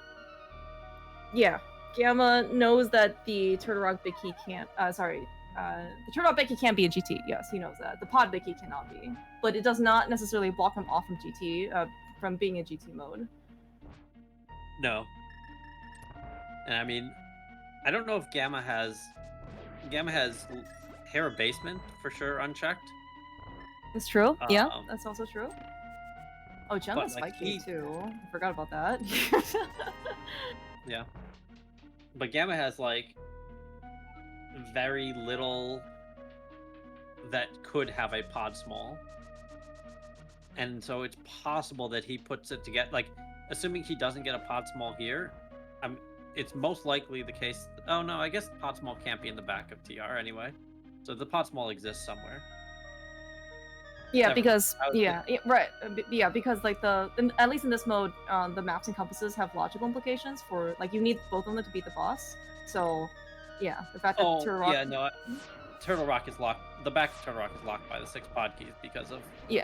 yeah, Gamma knows that the Turtle Rock big key can't the Turtle Rock big key can't be in GT. Yes, he knows that. The pod big key cannot be. But it does not necessarily block him off from GT, from being in GT mode. No. And I mean, I don't know if Gamma has Hera Basement for sure unchecked. It's true. Yeah, that's also true. Oh, Gem has like, Spike Key too. I forgot about that. Yeah. But Gamma has like very little that could have a pod small. And so it's possible that he puts it together, like, assuming he doesn't get a pod small here, it's most likely the case. Oh no, I guess pod small can't be in the back of TR anyway. So the pod small exists somewhere. Yeah, because right. Yeah, because like at least in this mode, the maps and compasses have logical implications for like you need both of them to beat the boss. So, yeah, the fact that Turtle Rock. Turtle Rock is locked. The back of Turtle Rock is locked by the 6 pod keys because of the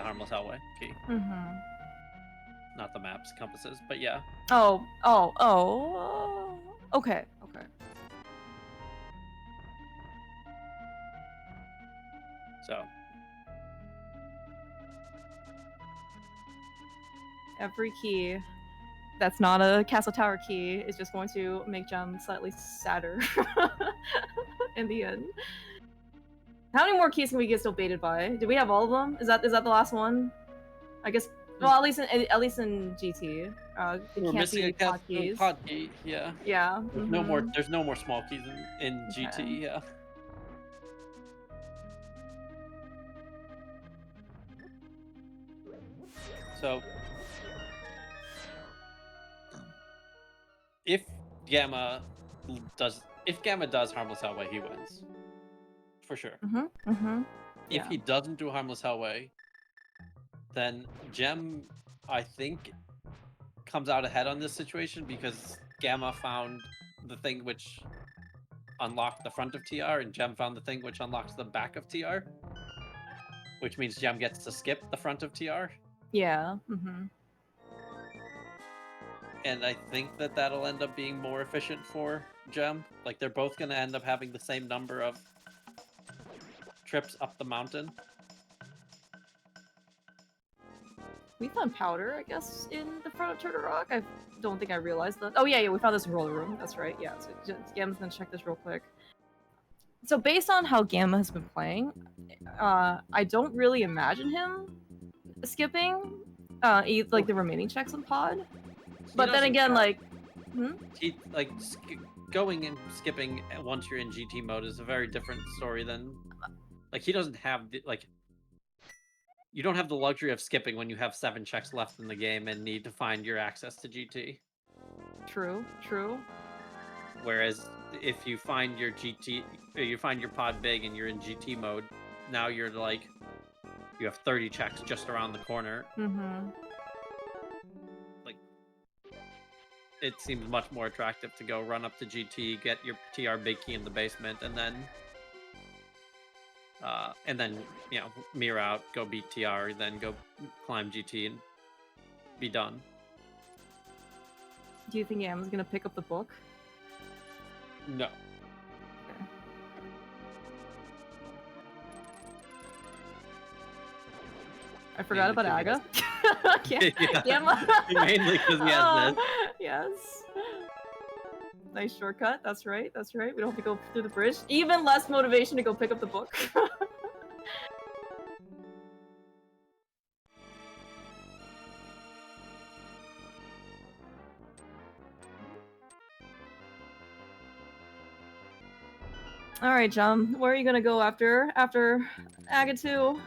Harmless Hellway key. Not the maps, compasses, but yeah. Okay. So every key that's not a Castle Tower key is just going to make Gem slightly sadder in the end. How many more keys can we get still baited by? Do we have all of them? Is that the last one? I guess. Well, at least in GT, we're missing a pod key. Yeah. Yeah. There's no more small keys in GT. Yeah. So if Gamma does Harmless Hellway, he wins for sure. If he doesn't do Harmless Hellway, then Gem, I think, comes out ahead on this situation because Gamma found the thing which unlocked the front of TR, and Gem found the thing which unlocks the back of TR, which means Gem gets to skip the front of TR. Yeah. And I think that that'll end up being more efficient for Gem. Like, they're both going to end up having the same number of trips up the mountain. We found powder, I guess, in the front of Turtle Rock. I don't think I realized that. Oh, yeah, we found this in roller room. That's right, yeah. So Gamma's gonna check this real quick. So based on how Gamma has been playing, I don't really imagine him skipping like the remaining checks on pod. But then again, like... going and skipping once you're in GT mode is a very different story than... Like, he doesn't have... you don't have the luxury of skipping when you have 7 checks left in the game and need to find your access to GT. True, true. Whereas if you find your GT, you find your pod big and you're in GT mode, now you're like, you have 30 checks just around the corner. Mm-hmm. Like, it seems much more attractive to go run up to GT, get your TR big key in the basement, and then you know, mirror out, go beat TR, then go climb GT and be done. Do you think Yama's gonna pick up the book? No. Okay. I forgot about Aga. Yama. Mainly because he has this. Yes. Nice shortcut. That's right. That's right. We don't have to go through the bridge. Even less motivation to go pick up the book. All right, Jum. Where are you gonna go after Aga 2?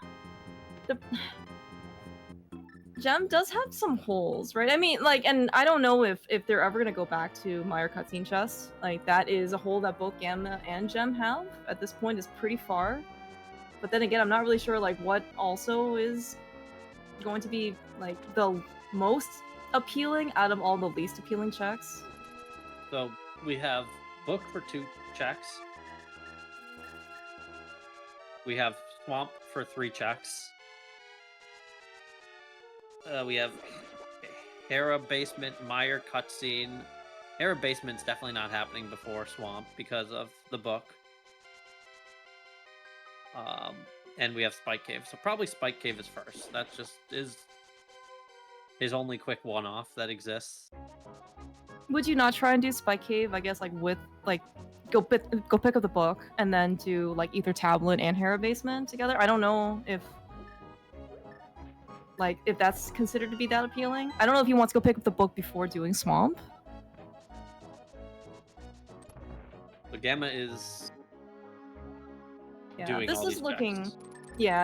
Gem does have some holes, right? I mean, like, and I don't know if they're ever gonna go back to Meyer cutscene chest. Like, that is a hole that both Gamma and Gem have. At this point, is pretty far. But then again, I'm not really sure, like, what also is going to be, like, the most appealing out of all the least appealing checks. So, we have book for 2 checks. We have Swamp for 3 checks. We have Hera Basement, Meyer cutscene. Hera Basement's definitely not happening before Swamp because of the book. And we have Spike Cave. So probably Spike Cave is first. That just is his only quick one-off that exists. Would you not try and do Spike Cave, I guess, like, with, like, go pick up the book, and then do, like, either Tablet and Hera Basement together? I don't know if that's considered to be that appealing. I don't know if he wants to go pick up the book before doing Swamp. But Gamma is doing this all is these looking checks.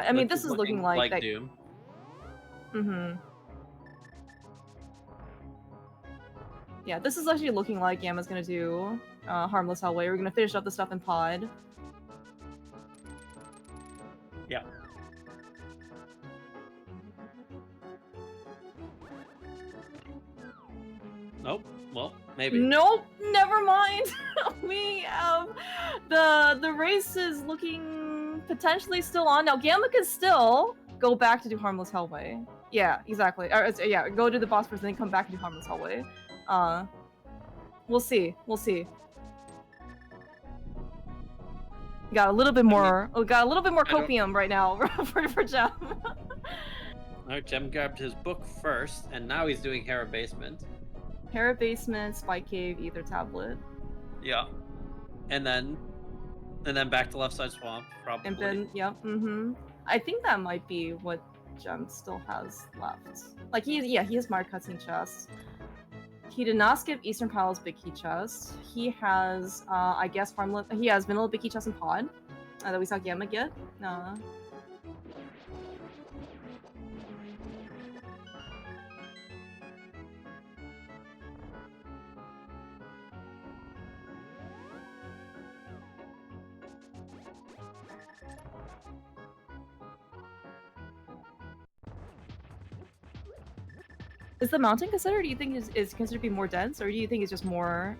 I mean, this is looking like that... Doom. Yeah, this is actually looking like Gamma's gonna do Harmless Hellway. We're gonna finish up the stuff in Pod. Yeah. Nope. Well, maybe. Nope. Never mind. We have the race is looking potentially still on now. Gamma can still go back to do Harmless Hellway. Yeah, exactly. Yeah, go do the boss first, and then come back and do Harmless Hellway. We'll see. We'll see. Got a little bit more. Got a little bit more copium right now for Gem. Alright, Gem grabbed his book first, and now he's doing Hera Basement. Hera Basement, Spike Cave, Ether Tablet. Yeah. And then back to Left Side Swamp, probably. And then, yep, I think that might be what Gem still has left. Like, he has Mario Cutscene Chest. He did not skip Eastern Palace Big Key Chest. He has, I guess, he has Vanilla Big Key Chest and Pod that we saw Gamma get. Is the mountain considered, do you think is considered to be more dense, or do you think it's just more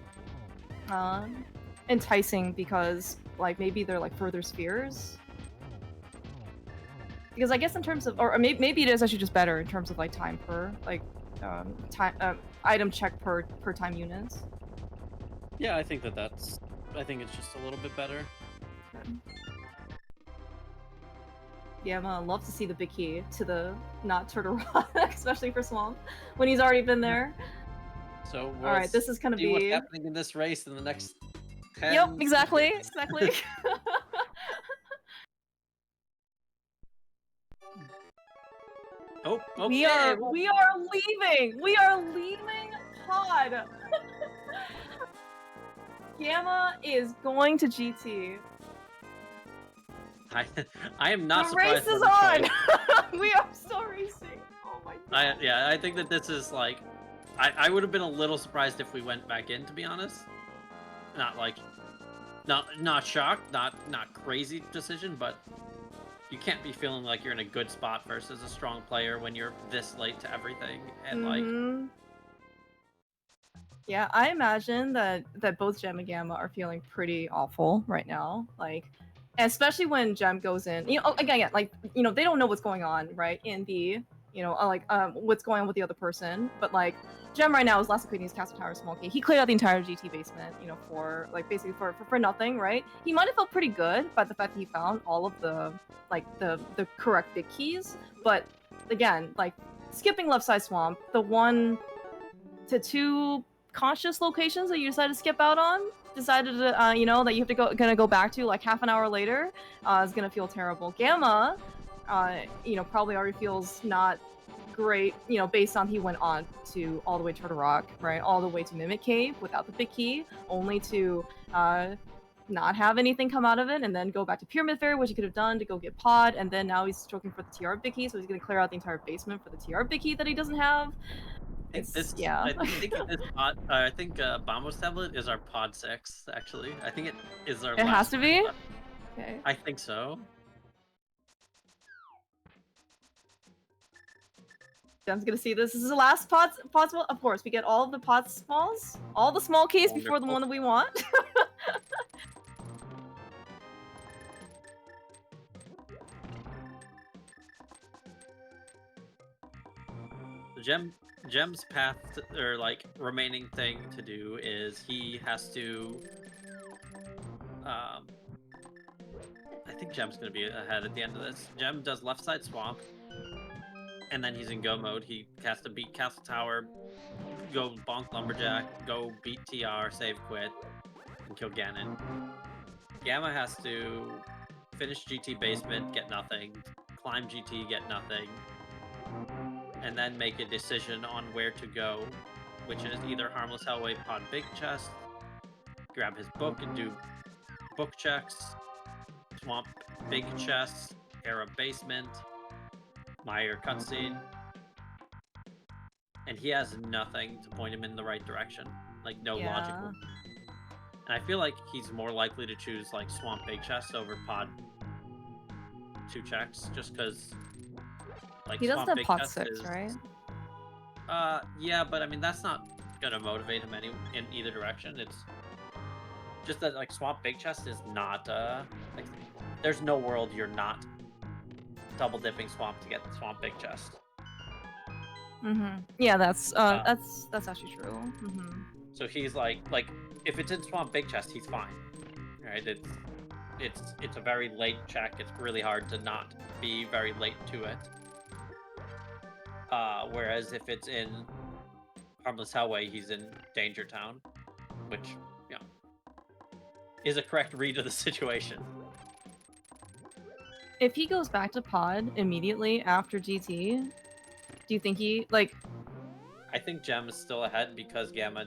enticing because, like, maybe they're, like, further spheres? Because I guess in terms of, or maybe it is actually just better in terms of, like, time per, like, item check per time units. Yeah, I think that's, I think it's just a little bit better. Okay. Yeah, I'd love to see the big key to the not Turtle Rock, especially for Swamp, when he's already been there. So, all right, this is gonna be what's happening in this race in the next 10 Yep, exactly. Oh, okay. We are leaving. We are leaving Pod. Gamma is going to GT. I am not The surprised. race is by the choice. on! We are still racing. Oh my god. I think that this is like, I would have been a little surprised if we went back in, to be honest. Not like, not shocked, not crazy decision, but you can't be feeling like you're in a good spot versus a strong player when you're this late to everything, and like. Yeah, I imagine that both Gem and Gamma are feeling pretty awful right now. Like, especially when Gem goes in. You know, again, like, you know, they don't know what's going on, right? In the, you know, what's going on with the other person. But like, Gem right now is last completing his Castle Tower small key. He cleared out the entire GT basement, you know, for like basically for nothing, right? He might have felt pretty good by the fact that he found all of the like the correct big keys. But again, like skipping left side swamp, the 1 to 2 conscious locations that you decided to skip out on, decided to, you know, that you have to gonna go back to like half an hour later, is gonna feel terrible. Gamma, you know, probably already feels not great, you know, based on he went on to all the way to Turtle Rock, right, all the way to Mimic Cave without the big key, only to not have anything come out of it, and then go back to Pyramid Fairy, which he could have done to go get Pod, and then now he's stroking for the TR big key, so he's gonna clear out the entire basement for the TR big key that he doesn't have. Yeah. I think Bombo's tablet is our pod 6. Actually, I think it is our. It has to be. Okay. I think so. Jen's gonna see this. This is the last pod small. Of course, we get all of the pod smalls, all the small keys before the one that we want. Gem's path or like remaining thing to do is he has to. I think Gem's gonna be ahead at the end of this. Gem does left side swamp, and then he's in go mode. He has to beat Castle Tower, go bonk Lumberjack, go beat TR, save quit, and kill Ganon. Gamma has to finish GT basement, get nothing, climb GT, get nothing, and then make a decision on where to go, which is either Harmless Hellway, Pod Big Chest, grab his book and do book checks, Swamp Big Chest, Era Basement, Meyer cutscene, and he has nothing to point him in the right direction, like no logical. And I feel like he's more likely to choose like Swamp Big Chest over Pod 2 checks, just because. Like, he doesn't have Big pot Chest 6, is, right? Yeah, but I mean that's not gonna motivate him in either direction. It's just that like Swamp Big Chest is not like there's no world you're not double dipping Swamp to get the Swamp Big Chest. Yeah, that's actually true. So he's like if it's in Swamp Big Chest, he's fine, right? It's a very late check. It's really hard to not be very late to it. Whereas if it's in Harmless Hellway, he's in Danger Town, which, you know, is a correct read of the situation. If he goes back to Pod immediately after GT, do you think he, like... I think Gem is still ahead because Gamma,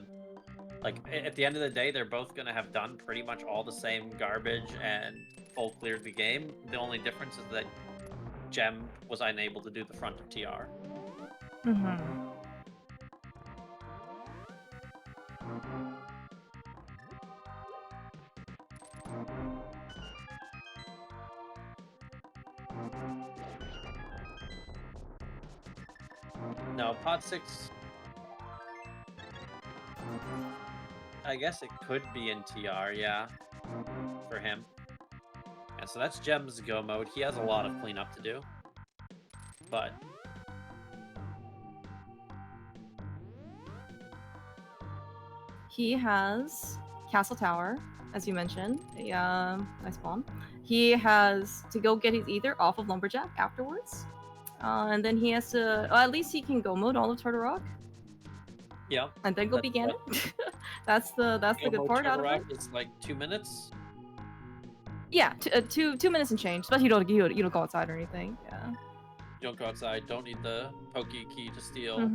like, at the end of the day, they're both going to have done pretty much all the same garbage and full cleared the game. The only difference is that Gem was unable to do the front of TR. No, Pod 6... I guess it could be in TR, yeah. For him. Yeah, so that's Gem's go mode. He has a lot of cleanup to do. But... he has Castle Tower, as you mentioned. Nice bomb. He has to go get his ether off of Lumberjack afterwards. And then he has to... Well, at least he can go mode all of Turtle Rock. Yeah. And then go beat Ganon. That's the good part out of it. It's like 2 minutes. Yeah, 2 minutes and change. Especially you don't go outside or anything. Yeah. You don't go outside. Don't need the pokey key to steal.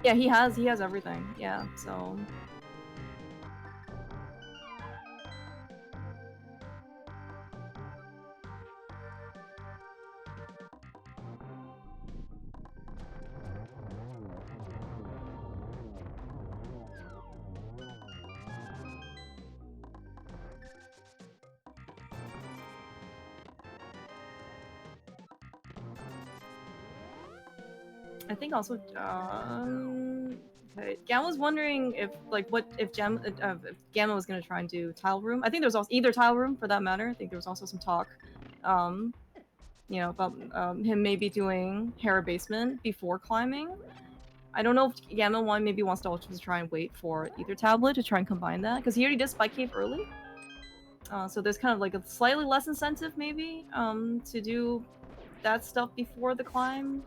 Yeah, he has everything. Yeah, so. I think also, okay. Gamma was wondering if, like, if Gamma was gonna try and do tile room. I think there was also either tile room for that matter. I think there was also some talk, you know, about him maybe doing Hera basement before climbing. I don't know if Gamma one maybe wants to also try and wait for either tablet to try and combine that because he already did Spike Cave early. So there's kind of like a slightly less incentive maybe to do that stuff before the climb.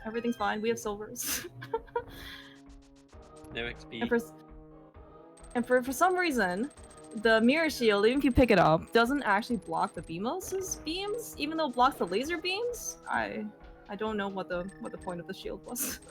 Everything's fine. We have silvers. No XP. And for some reason, the mirror shield, even if you pick it up, doesn't actually block the Beamos's beams, even though it blocks the laser beams. I don't know what the point of the shield was.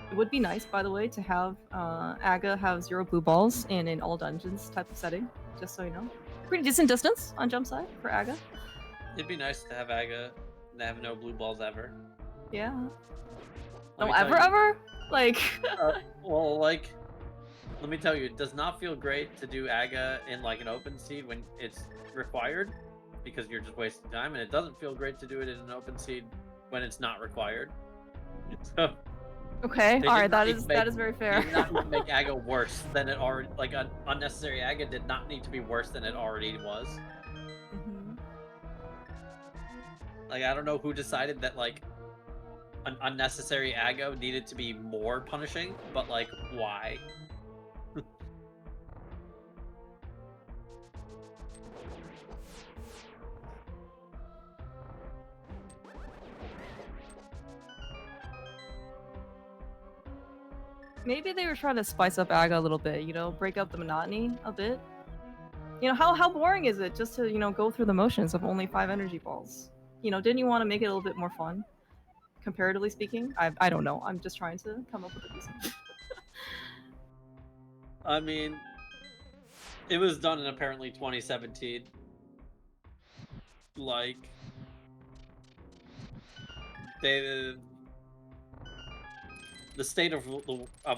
It would be nice, by the way, to have Aga have 0 blue balls in an all dungeons type of setting, just so you know. Pretty decent distance on jump side for Aga. It'd be nice to have Aga have no blue balls ever. Yeah. Let No, me tell you- ever? Like... well, like, let me tell you, it does not feel great to do Aga in, like, an open seed when it's required, because you're just wasting time, and it doesn't feel great to do it in an open seed when it's not required. So... Okay, They alright, did not that is very fair. They did not need to make Aga worse than it already, like, unnecessary Aga did not need to be worse than it already was. Mhm. Like, I don't know who decided that, like, an unnecessary Aga needed to be more punishing, but, like, why? Maybe they were trying to spice up Aga a little bit, you know, break up the monotony a bit. You know, how boring is it just to, you know, go through the motions of only 5 energy balls? You know, didn't you want to make it a little bit more fun? Comparatively speaking? I don't know. I'm just trying to come up with a reason. I mean, it was done in apparently 2017. Like, the state of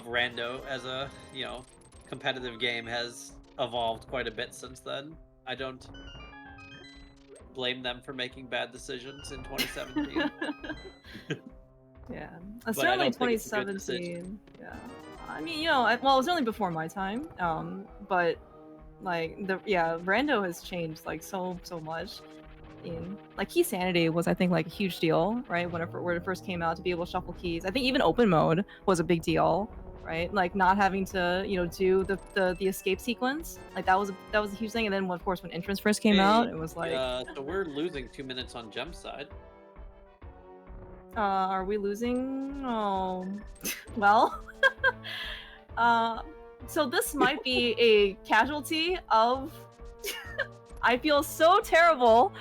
Rando as a, you know, competitive game has evolved quite a bit since then. I don't blame them for making bad decisions in 2017. Yeah, But I certainly don't think it's a good 2017. Yeah, I mean, you know, well, it was only before my time. But like Rando has changed like so much. In like keysanity was I think like a huge deal, right? When it first came out to be able to shuffle keys. I think even open mode was a big deal, right? Like not having to, you know, do the escape sequence. Like that was a huge thing. And then of course when entrance first came out, it was like so we're losing 2 minutes on Gem side. are we losing? Oh, well. So this might be a casualty of I feel so terrible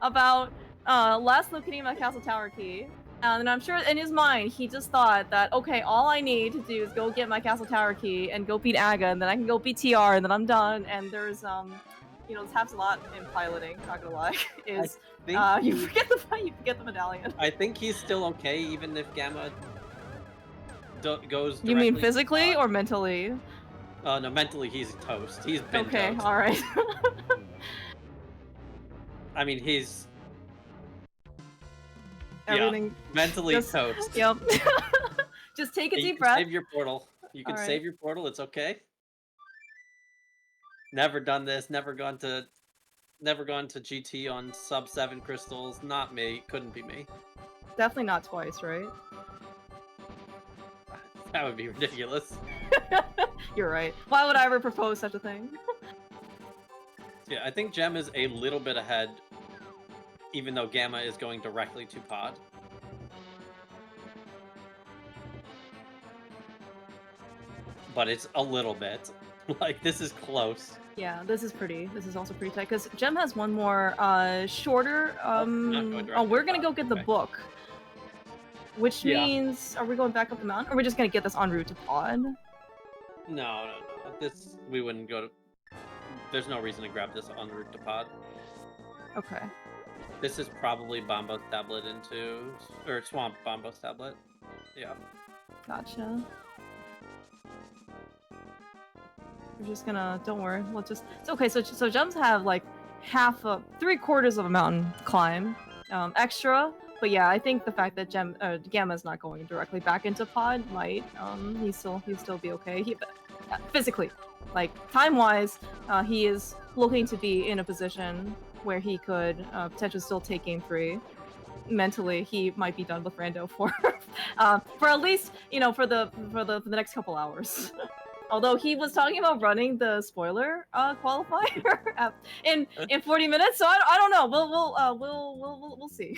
about last looking at my castle tower key. And I'm sure in his mind, he just thought that, okay, all I need to do is go get my castle tower key and go beat Aga, and then I can go beat TR, and then I'm done. And there's, you know, this happens a lot in piloting, not gonna lie, is you forget the medallion. I think he's still okay, even if Gamma goes You mean directly physically or mentally? No, mentally he's toast. He's been Okay, toast. alright. I mean, he's... Everything... Yeah, mentally toast. Yep. Just take a deep breath. Save your portal. You can save your portal, it's okay. Never done this, never gone to GT on sub 7 crystals. Not me, couldn't be me. Definitely not twice, right? That would be ridiculous. You're right. Why would I ever propose such a thing? Yeah, I think Gem is a little bit ahead, even though Gamma is going directly to pod. But it's a little bit. Like, this is close. Yeah, this is also pretty tight, because Gem has one more, shorter, we're gonna go get the book. Which means, are we going back up the mountain, or are we just gonna get this en route to pod? No. We wouldn't go to... There's no reason to grab this en route to pod. Okay. This is probably Bombo's tablet or Swamp Bombo's tablet. Yeah. Gotcha. We're just gonna, don't worry, we'll just, it's okay, so jumps have like three-quarters of a mountain climb extra, but yeah, I think the fact that Gamma's not going directly back into pod might, he'd still be okay. Physically, like time-wise, he is looking to be in a position where he could potentially still take game 3. Mentally, he might be done with Rando for at least, you know, for the next couple hours. Although he was talking about running the spoiler qualifier in 40 minutes, so I don't know. We'll see.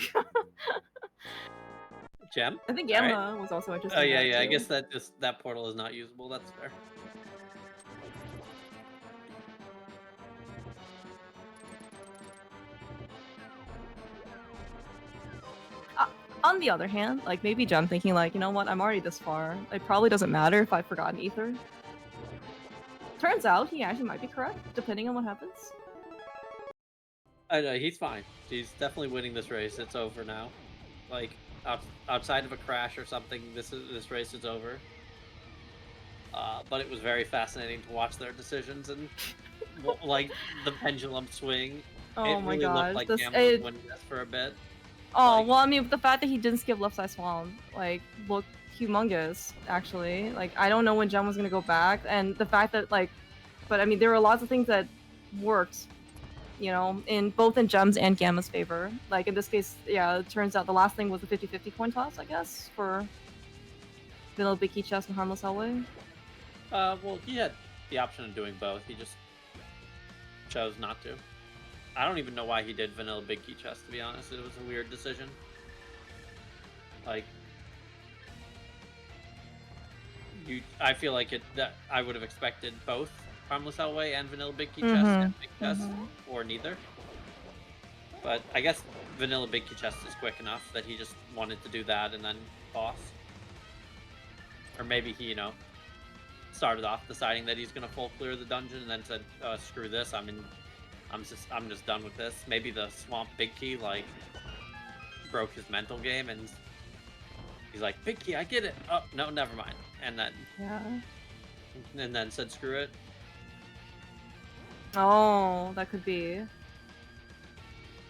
Gem? I think Gamma was also interested. Oh yeah, in that, yeah. I too. guess that portal is not usable. That's fair. On the other hand, like maybe Gem thinking like, you know what, I'm already this far. It probably doesn't matter if I've forgotten Ether. Turns out he actually might be correct, depending on what happens. I know, he's fine. He's definitely winning this race. It's over now. Like outside of a crash or something, this race is over. But it was very fascinating to watch their decisions and like the pendulum swing. Oh it my really god, looked like Gamma was winning this for a bit. Oh, like, well, I mean, the fact that he didn't skip left side swamp, like, looked humongous, actually. Like, I don't know when Gem was gonna go back, and the fact that, like, but I mean, there were lots of things that worked, you know, both in Gem's and Gamma's favor. Like, in this case, yeah, it turns out the last thing was the 50-50 coin toss, I guess, for Vanilla Big Key Chest and Harmless Hellway. well, he had the option of doing both. He just chose not to. I don't even know why he did Vanilla Big Key Chest, to be honest. It was a weird decision. Like, I feel like that I would have expected both Harmless Hellway and Vanilla Big Key Chest and Big Chest, or neither. But I guess Vanilla Big Key Chest is quick enough that he just wanted to do that and then boss. Or maybe he, you know, started off deciding that he's gonna full clear the dungeon and then said, "Screw this! I'm just done with this." Maybe the Swamp Big Key like broke his mental game and he's like, "Big Key, I get it." Oh no, never mind. And then said, "Screw it." Oh, that could be.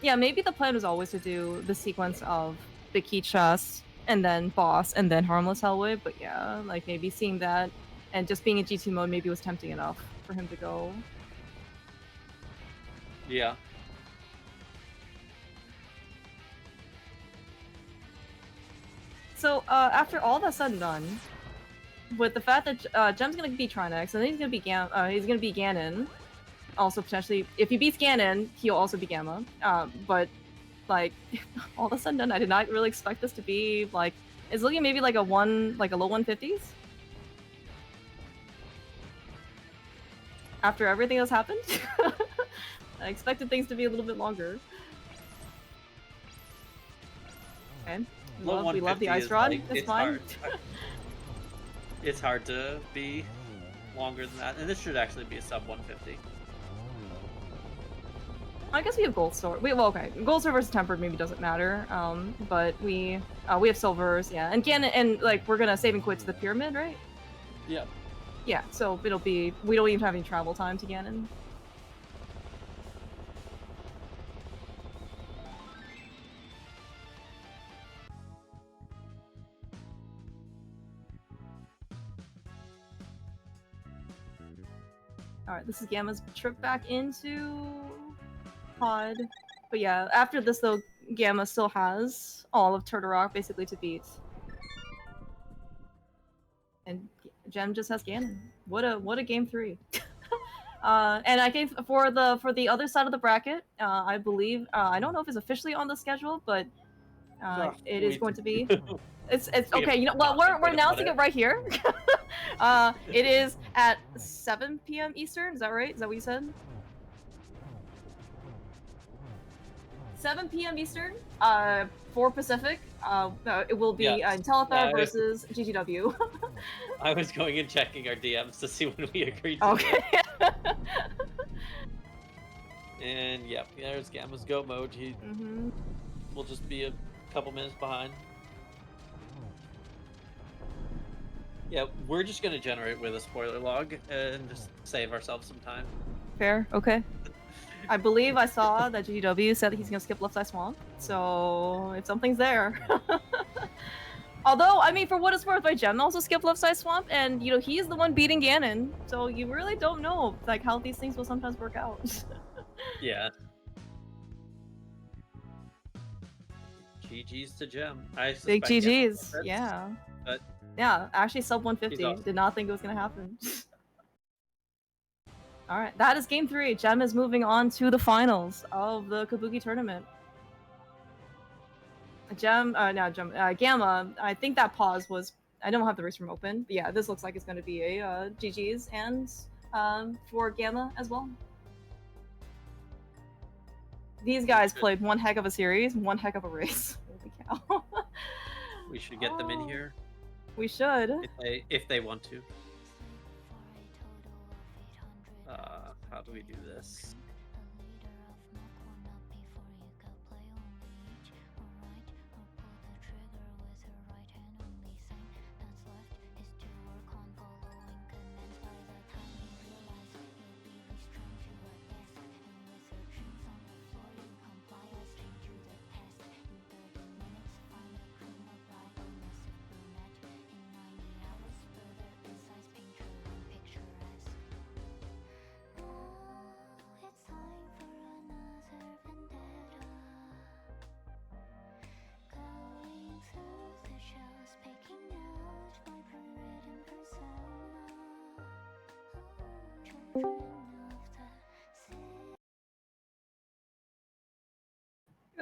Yeah, maybe the plan was always to do the sequence of the key chest and then boss and then Harmless Hellway, but yeah, like maybe seeing that and just being in G2 mode maybe was tempting enough for him to go. Yeah. So after all that's said and done, with the fact that Gem's gonna be Trinex and then he's gonna be Ganon. Also potentially, if he beats Ganon, he'll also be Gamma. But like all of a sudden, I did not really expect this to be like. It's looking maybe like a low 150s. After everything that's happened, I expected things to be a little bit longer. Okay, we love the ice rod. Like, it's fine. It's hard to be longer than that, and this should actually be a sub 150. I guess we have gold sword. Okay, gold sword versus tempered maybe doesn't matter. But we have silvers, yeah, and Ganon, and like we're gonna save and quit to the pyramid, right? Yeah. Yeah, so it'll be, we don't even have any travel time to Ganon. Alright, this is Gamma's trip back into pod. But yeah, after this though, Gamma still has all of Turtle Rock basically to beat. And Gem just has Ganon. What a game 3. And I gave for the other side of the bracket, I believe I don't know if it's officially on the schedule, but it is going to be. It's okay. You know, well, we're announcing it right here. It is at 7 p.m. Eastern. Is that right? Is that what you said? 7 p.m. Eastern. 4 Pacific. It will be Telethar versus GGW. I was going and checking our DMs to see when we agreed. Okay. And yep, there's Gamma's go mode. He will just be a couple minutes behind. Yeah, we're just gonna generate with a spoiler log and just save ourselves some time. Fair. Okay. I believe I saw that GW said that he's gonna skip Left Side Swamp, so if something's there. Although, I mean, for what it's worth, my Gem also skipped Left Side Swamp, and you know he's the one beating Ganon, so you really don't know like how these things will sometimes work out. Yeah. GG's to Gem. I Big suspect GG's, Gamma yeah. but Yeah, actually sub 150. awesome. Did not think it was gonna happen. All right, that is game 3. Gem is moving on to the finals of the Cabookey Tournament. Gamma, I think that pause was, I don't have the RESTREAM open, but yeah, this looks like it's going to be a GG's, and for Gamma as well. These guys played one heck of a series, one heck of a race. Holy cow. We should get them in here. We should. If they want to. How do we do this?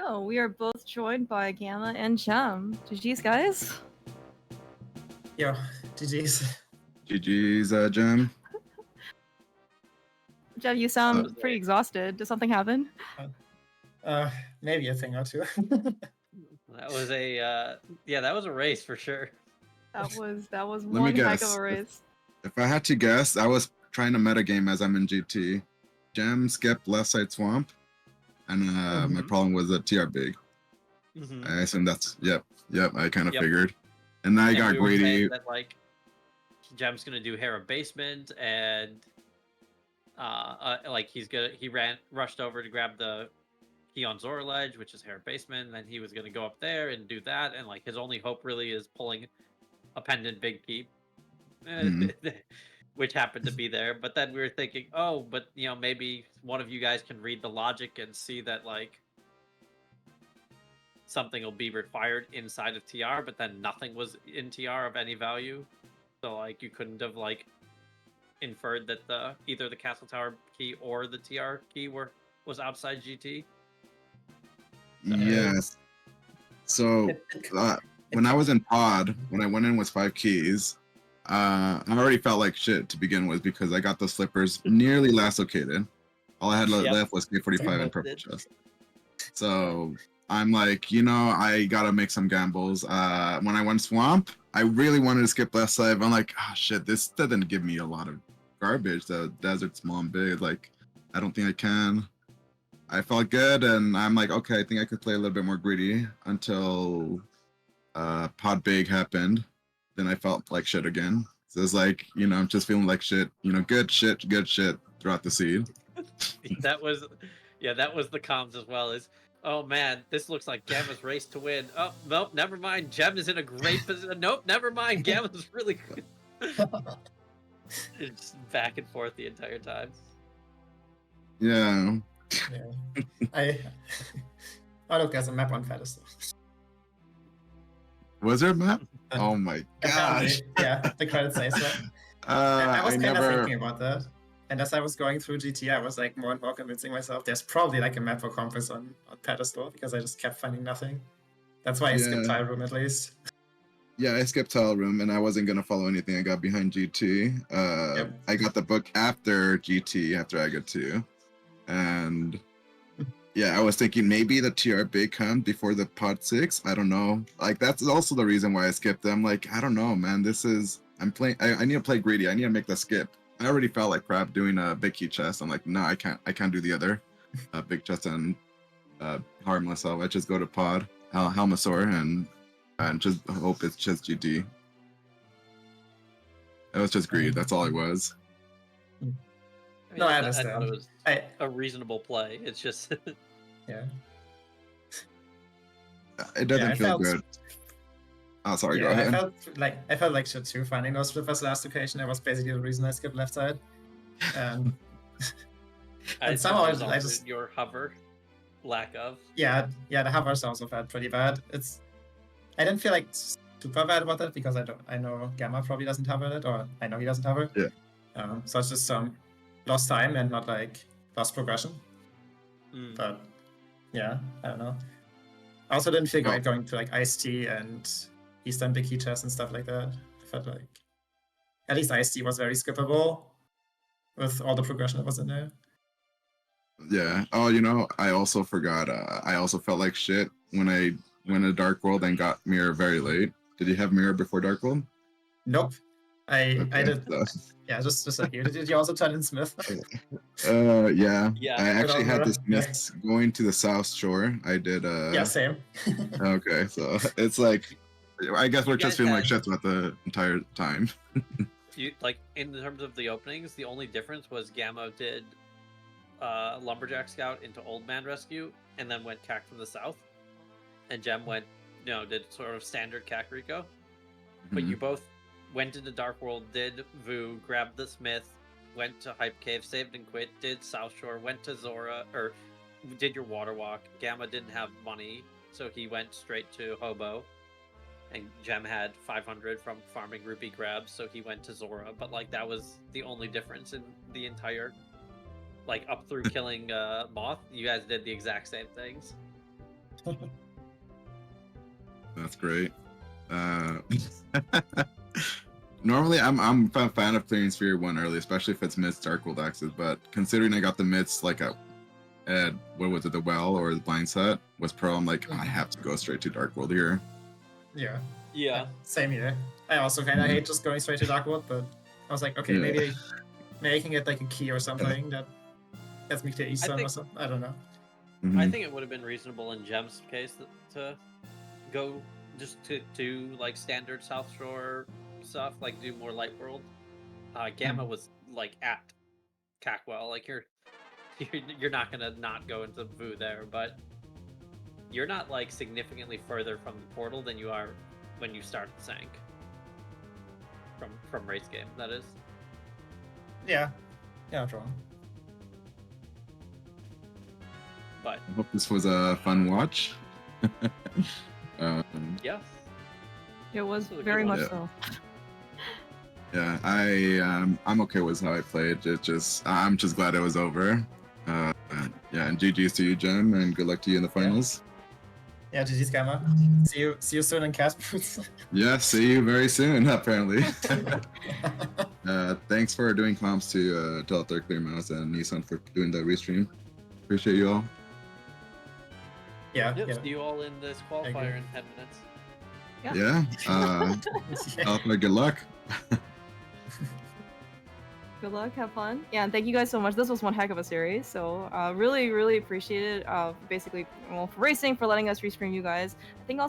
Oh, we are both joined by Gamma and Gem. GG's, guys. Yo, GG's. GG's, Gem. Gem, you sound pretty exhausted. Did something happen? Maybe a thing or two. That was a that was a race for sure. That was Let one me heck guess. of a race. If I had to guess, I was trying to metagame as I'm in GT. Gem skipped Left Side Swamp, and my problem was a TR Big. I assume that's yep. I kind of figured, and I got greedy. That, like, Gem's gonna do Hera Basement, and like he rushed over to grab the key on Zora Ledge, which is Hera Basement, and then he was gonna go up there and do that, and like his only hope really is pulling a pendant Big Keep, which happened to be there. But then we were thinking, oh, but you know, maybe one of you guys can read the logic and see that like something will be required inside of TR, but then nothing was in TR of any value. So like you couldn't have like inferred that either the Castle Tower key or the TR key was outside GT. Yes. So when I was in pod, when I went in with 5 keys, I already felt like shit to begin with because I got the slippers nearly last located. All I had left was K45 and purple chest. So I'm like, you know, I gotta make some gambles. When I went swamp, I really wanted to skip left side. But I'm like, oh shit, this doesn't give me a lot of garbage. The desert small and big, like, I don't think I can. I felt good, and I'm like, okay, I think I could play a little bit more greedy until pod big happened. Then I felt like shit again. So it's like, you know, I'm just feeling like shit. You know, good shit throughout the seed. that was the comms as well. Is, oh man, this looks like Gamma's race to win. Oh nope, never mind. Gem is in a great position. Nope, never mind. Gamma's really good. It's back and forth the entire time. Yeah. I look, there's a map on Pedestal. Was there a map? Oh my gosh. Yeah, the credits say so. I was kind of thinking about that. And as I was going through GT, I was like more and more convincing myself there's probably like a map for Compass on Pedestal because I just kept finding nothing. That's why I skipped Tile Room at least. Yeah, I skipped Tile Room and I wasn't going to follow anything. I got behind GT. I got the book after GT, after I got 2. And yeah, I was thinking maybe the TR big come before the pod 6. I don't know. Like, that's also the reason why I skipped them. Like, I don't know, man. I need to play greedy. I need to make the skip. I already felt like crap doing a big key chest. I'm like, no, I can't do the other. Big Chest and Harmless. I just go to Pod, Helmasaur, and just hope it's just GT. It was just greed. That's all it was. I mean, No, I I understand. thought it was a reasonable play. It's just Yeah. It doesn't feel good. Oh, sorry. Go ahead. I felt like shit too finding those flippers last occasion. That was basically the reason I skipped left side. And somehow I just your hover lack of. Yeah, the hovers also felt pretty bad. I didn't feel like super bad about that because I know Gamma probably doesn't hover it, or I know he doesn't hover. Yeah. So it's just some lost time and not like lost progression. But yeah, I don't know. I also didn't feel great going to like Ice-T and Eastern Big Key Chess and stuff like that. I felt like at least Ice-T was very skippable with all the progression that was in there. Yeah. Oh, I also forgot. I also felt like shit when I went to Dark World and got Mirror very late. Did you have Mirror before Dark World? Nope. I did. So. Yeah, just like you. Did you also turn in Smith? Yeah. Yeah. I actually had this miss going to the South Shore. I did. Yeah, same. Okay, so it's like, I guess we're just feeling like shit about the entire time. Like in terms of the openings, the only difference was Gamma did Lumberjack Scout into Old Man Rescue and then went Cac from the South, and Gem went did sort of standard Cac Rico. But you both went into Dark World, did Vu, grabbed the Smith, went to Hype Cave, saved and quit, did South Shore, went to Zora, or did your Water Walk. Gamma didn't have money, so he went straight to Hobo. And Gem had 500 from farming rupee grabs, so he went to Zora. But like that was the only difference in the entire, like up through killing Moth. You guys did the exact same things. That's great. Normally, I'm a fan of clearing Sphere 1 early, especially if it's mids Dark World axes. But considering I got the mids like at what was it, the Well or the Blind Set was pro, I'm like, I have to go straight to Dark World here. Yeah. Yeah. Same here. I also kind of hate just going straight to Dark World, but I was like, okay, maybe I can get like a key or something that gets me to Eastern or something. I don't know. I think it would have been reasonable in Gem's case to go just to do like standard South Shore stuff, like do more Light World. Gamma was like at Cackwell, like you're not gonna not go into Vu there, but you're not like significantly further from the portal than you are when you start the Sank. From race game, that is. Yeah, not wrong. But I hope this was a fun watch. yes, it was very much so. Yeah, I'm okay with how I played. I'm just glad it was over. Yeah, and GG's to you, Gem, and good luck to you in the finals. Yeah, GG's Gamma. See you soon in Casper. Yeah, see you very soon, apparently. Thanks for doing comps to Telethor, Clear Mouse, and Nissan for doing the restream. Appreciate you all. Yeah. See you all in this qualifier in 10 minutes. Yeah. Good luck. Good luck, have fun. Yeah, and thank you guys so much. This was one heck of a series, so really, really appreciate it. Basically, for racing, for letting us restream you guys. I think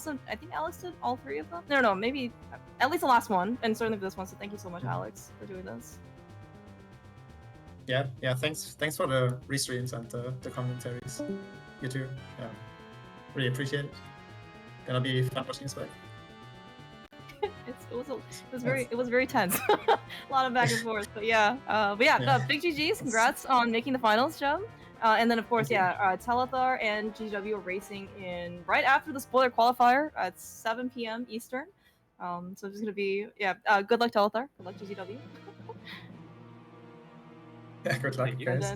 Alex did all 3 of them. No, maybe at least the last one, and certainly for this one. So thank you so much, Alex, for doing this. Yeah. Thanks for the restreams and the commentaries. You too. Yeah, really appreciate it. Gonna be fun watching this back. It was very tense. A lot of back and forth, but yeah. Big GGs, congrats on making the finals, Gem. And then of course, Telethar and GW are racing in right after the spoiler qualifier at 7 p.m. Eastern. So it's gonna be good luck, Telethar. Good luck, GGW. Yeah, good luck, guys.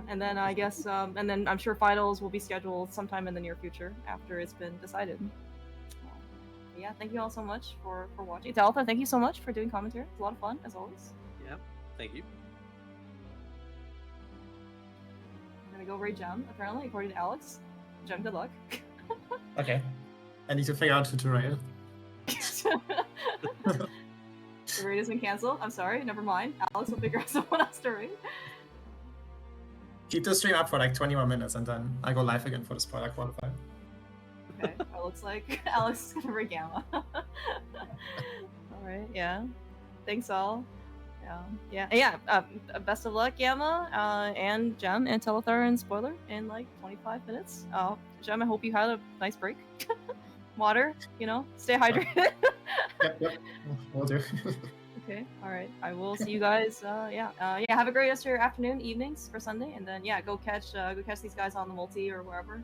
And then I guess and then I'm sure finals will be scheduled sometime in the near future after it's been decided. Yeah, thank you all so much for watching. Telethar, thank you so much for doing commentary. It's a lot of fun, as always. Yeah, thank you. I'm gonna go raid Gem, apparently, according to Alex. Gem, good luck. Okay. I need to figure out who to raid. The raid has been cancelled. I'm sorry, never mind. Alex will figure out someone else to raid. keep the stream up for like 20 more minutes, and then I go live again for the spoiler qualifier. Okay, it looks like Alex is gonna bring Gamma. All right, yeah. Thanks all. Yeah. Best of luck, Gamma, and Gem, and Telethar, and Spoiler in like 25 minutes. Gem, I hope you had a nice break. Water, stay hydrated. Yep. Will do. Okay, all right. I will see you guys. Have a great rest of your afternoon, evenings for Sunday, and then go catch these guys on the multi or wherever.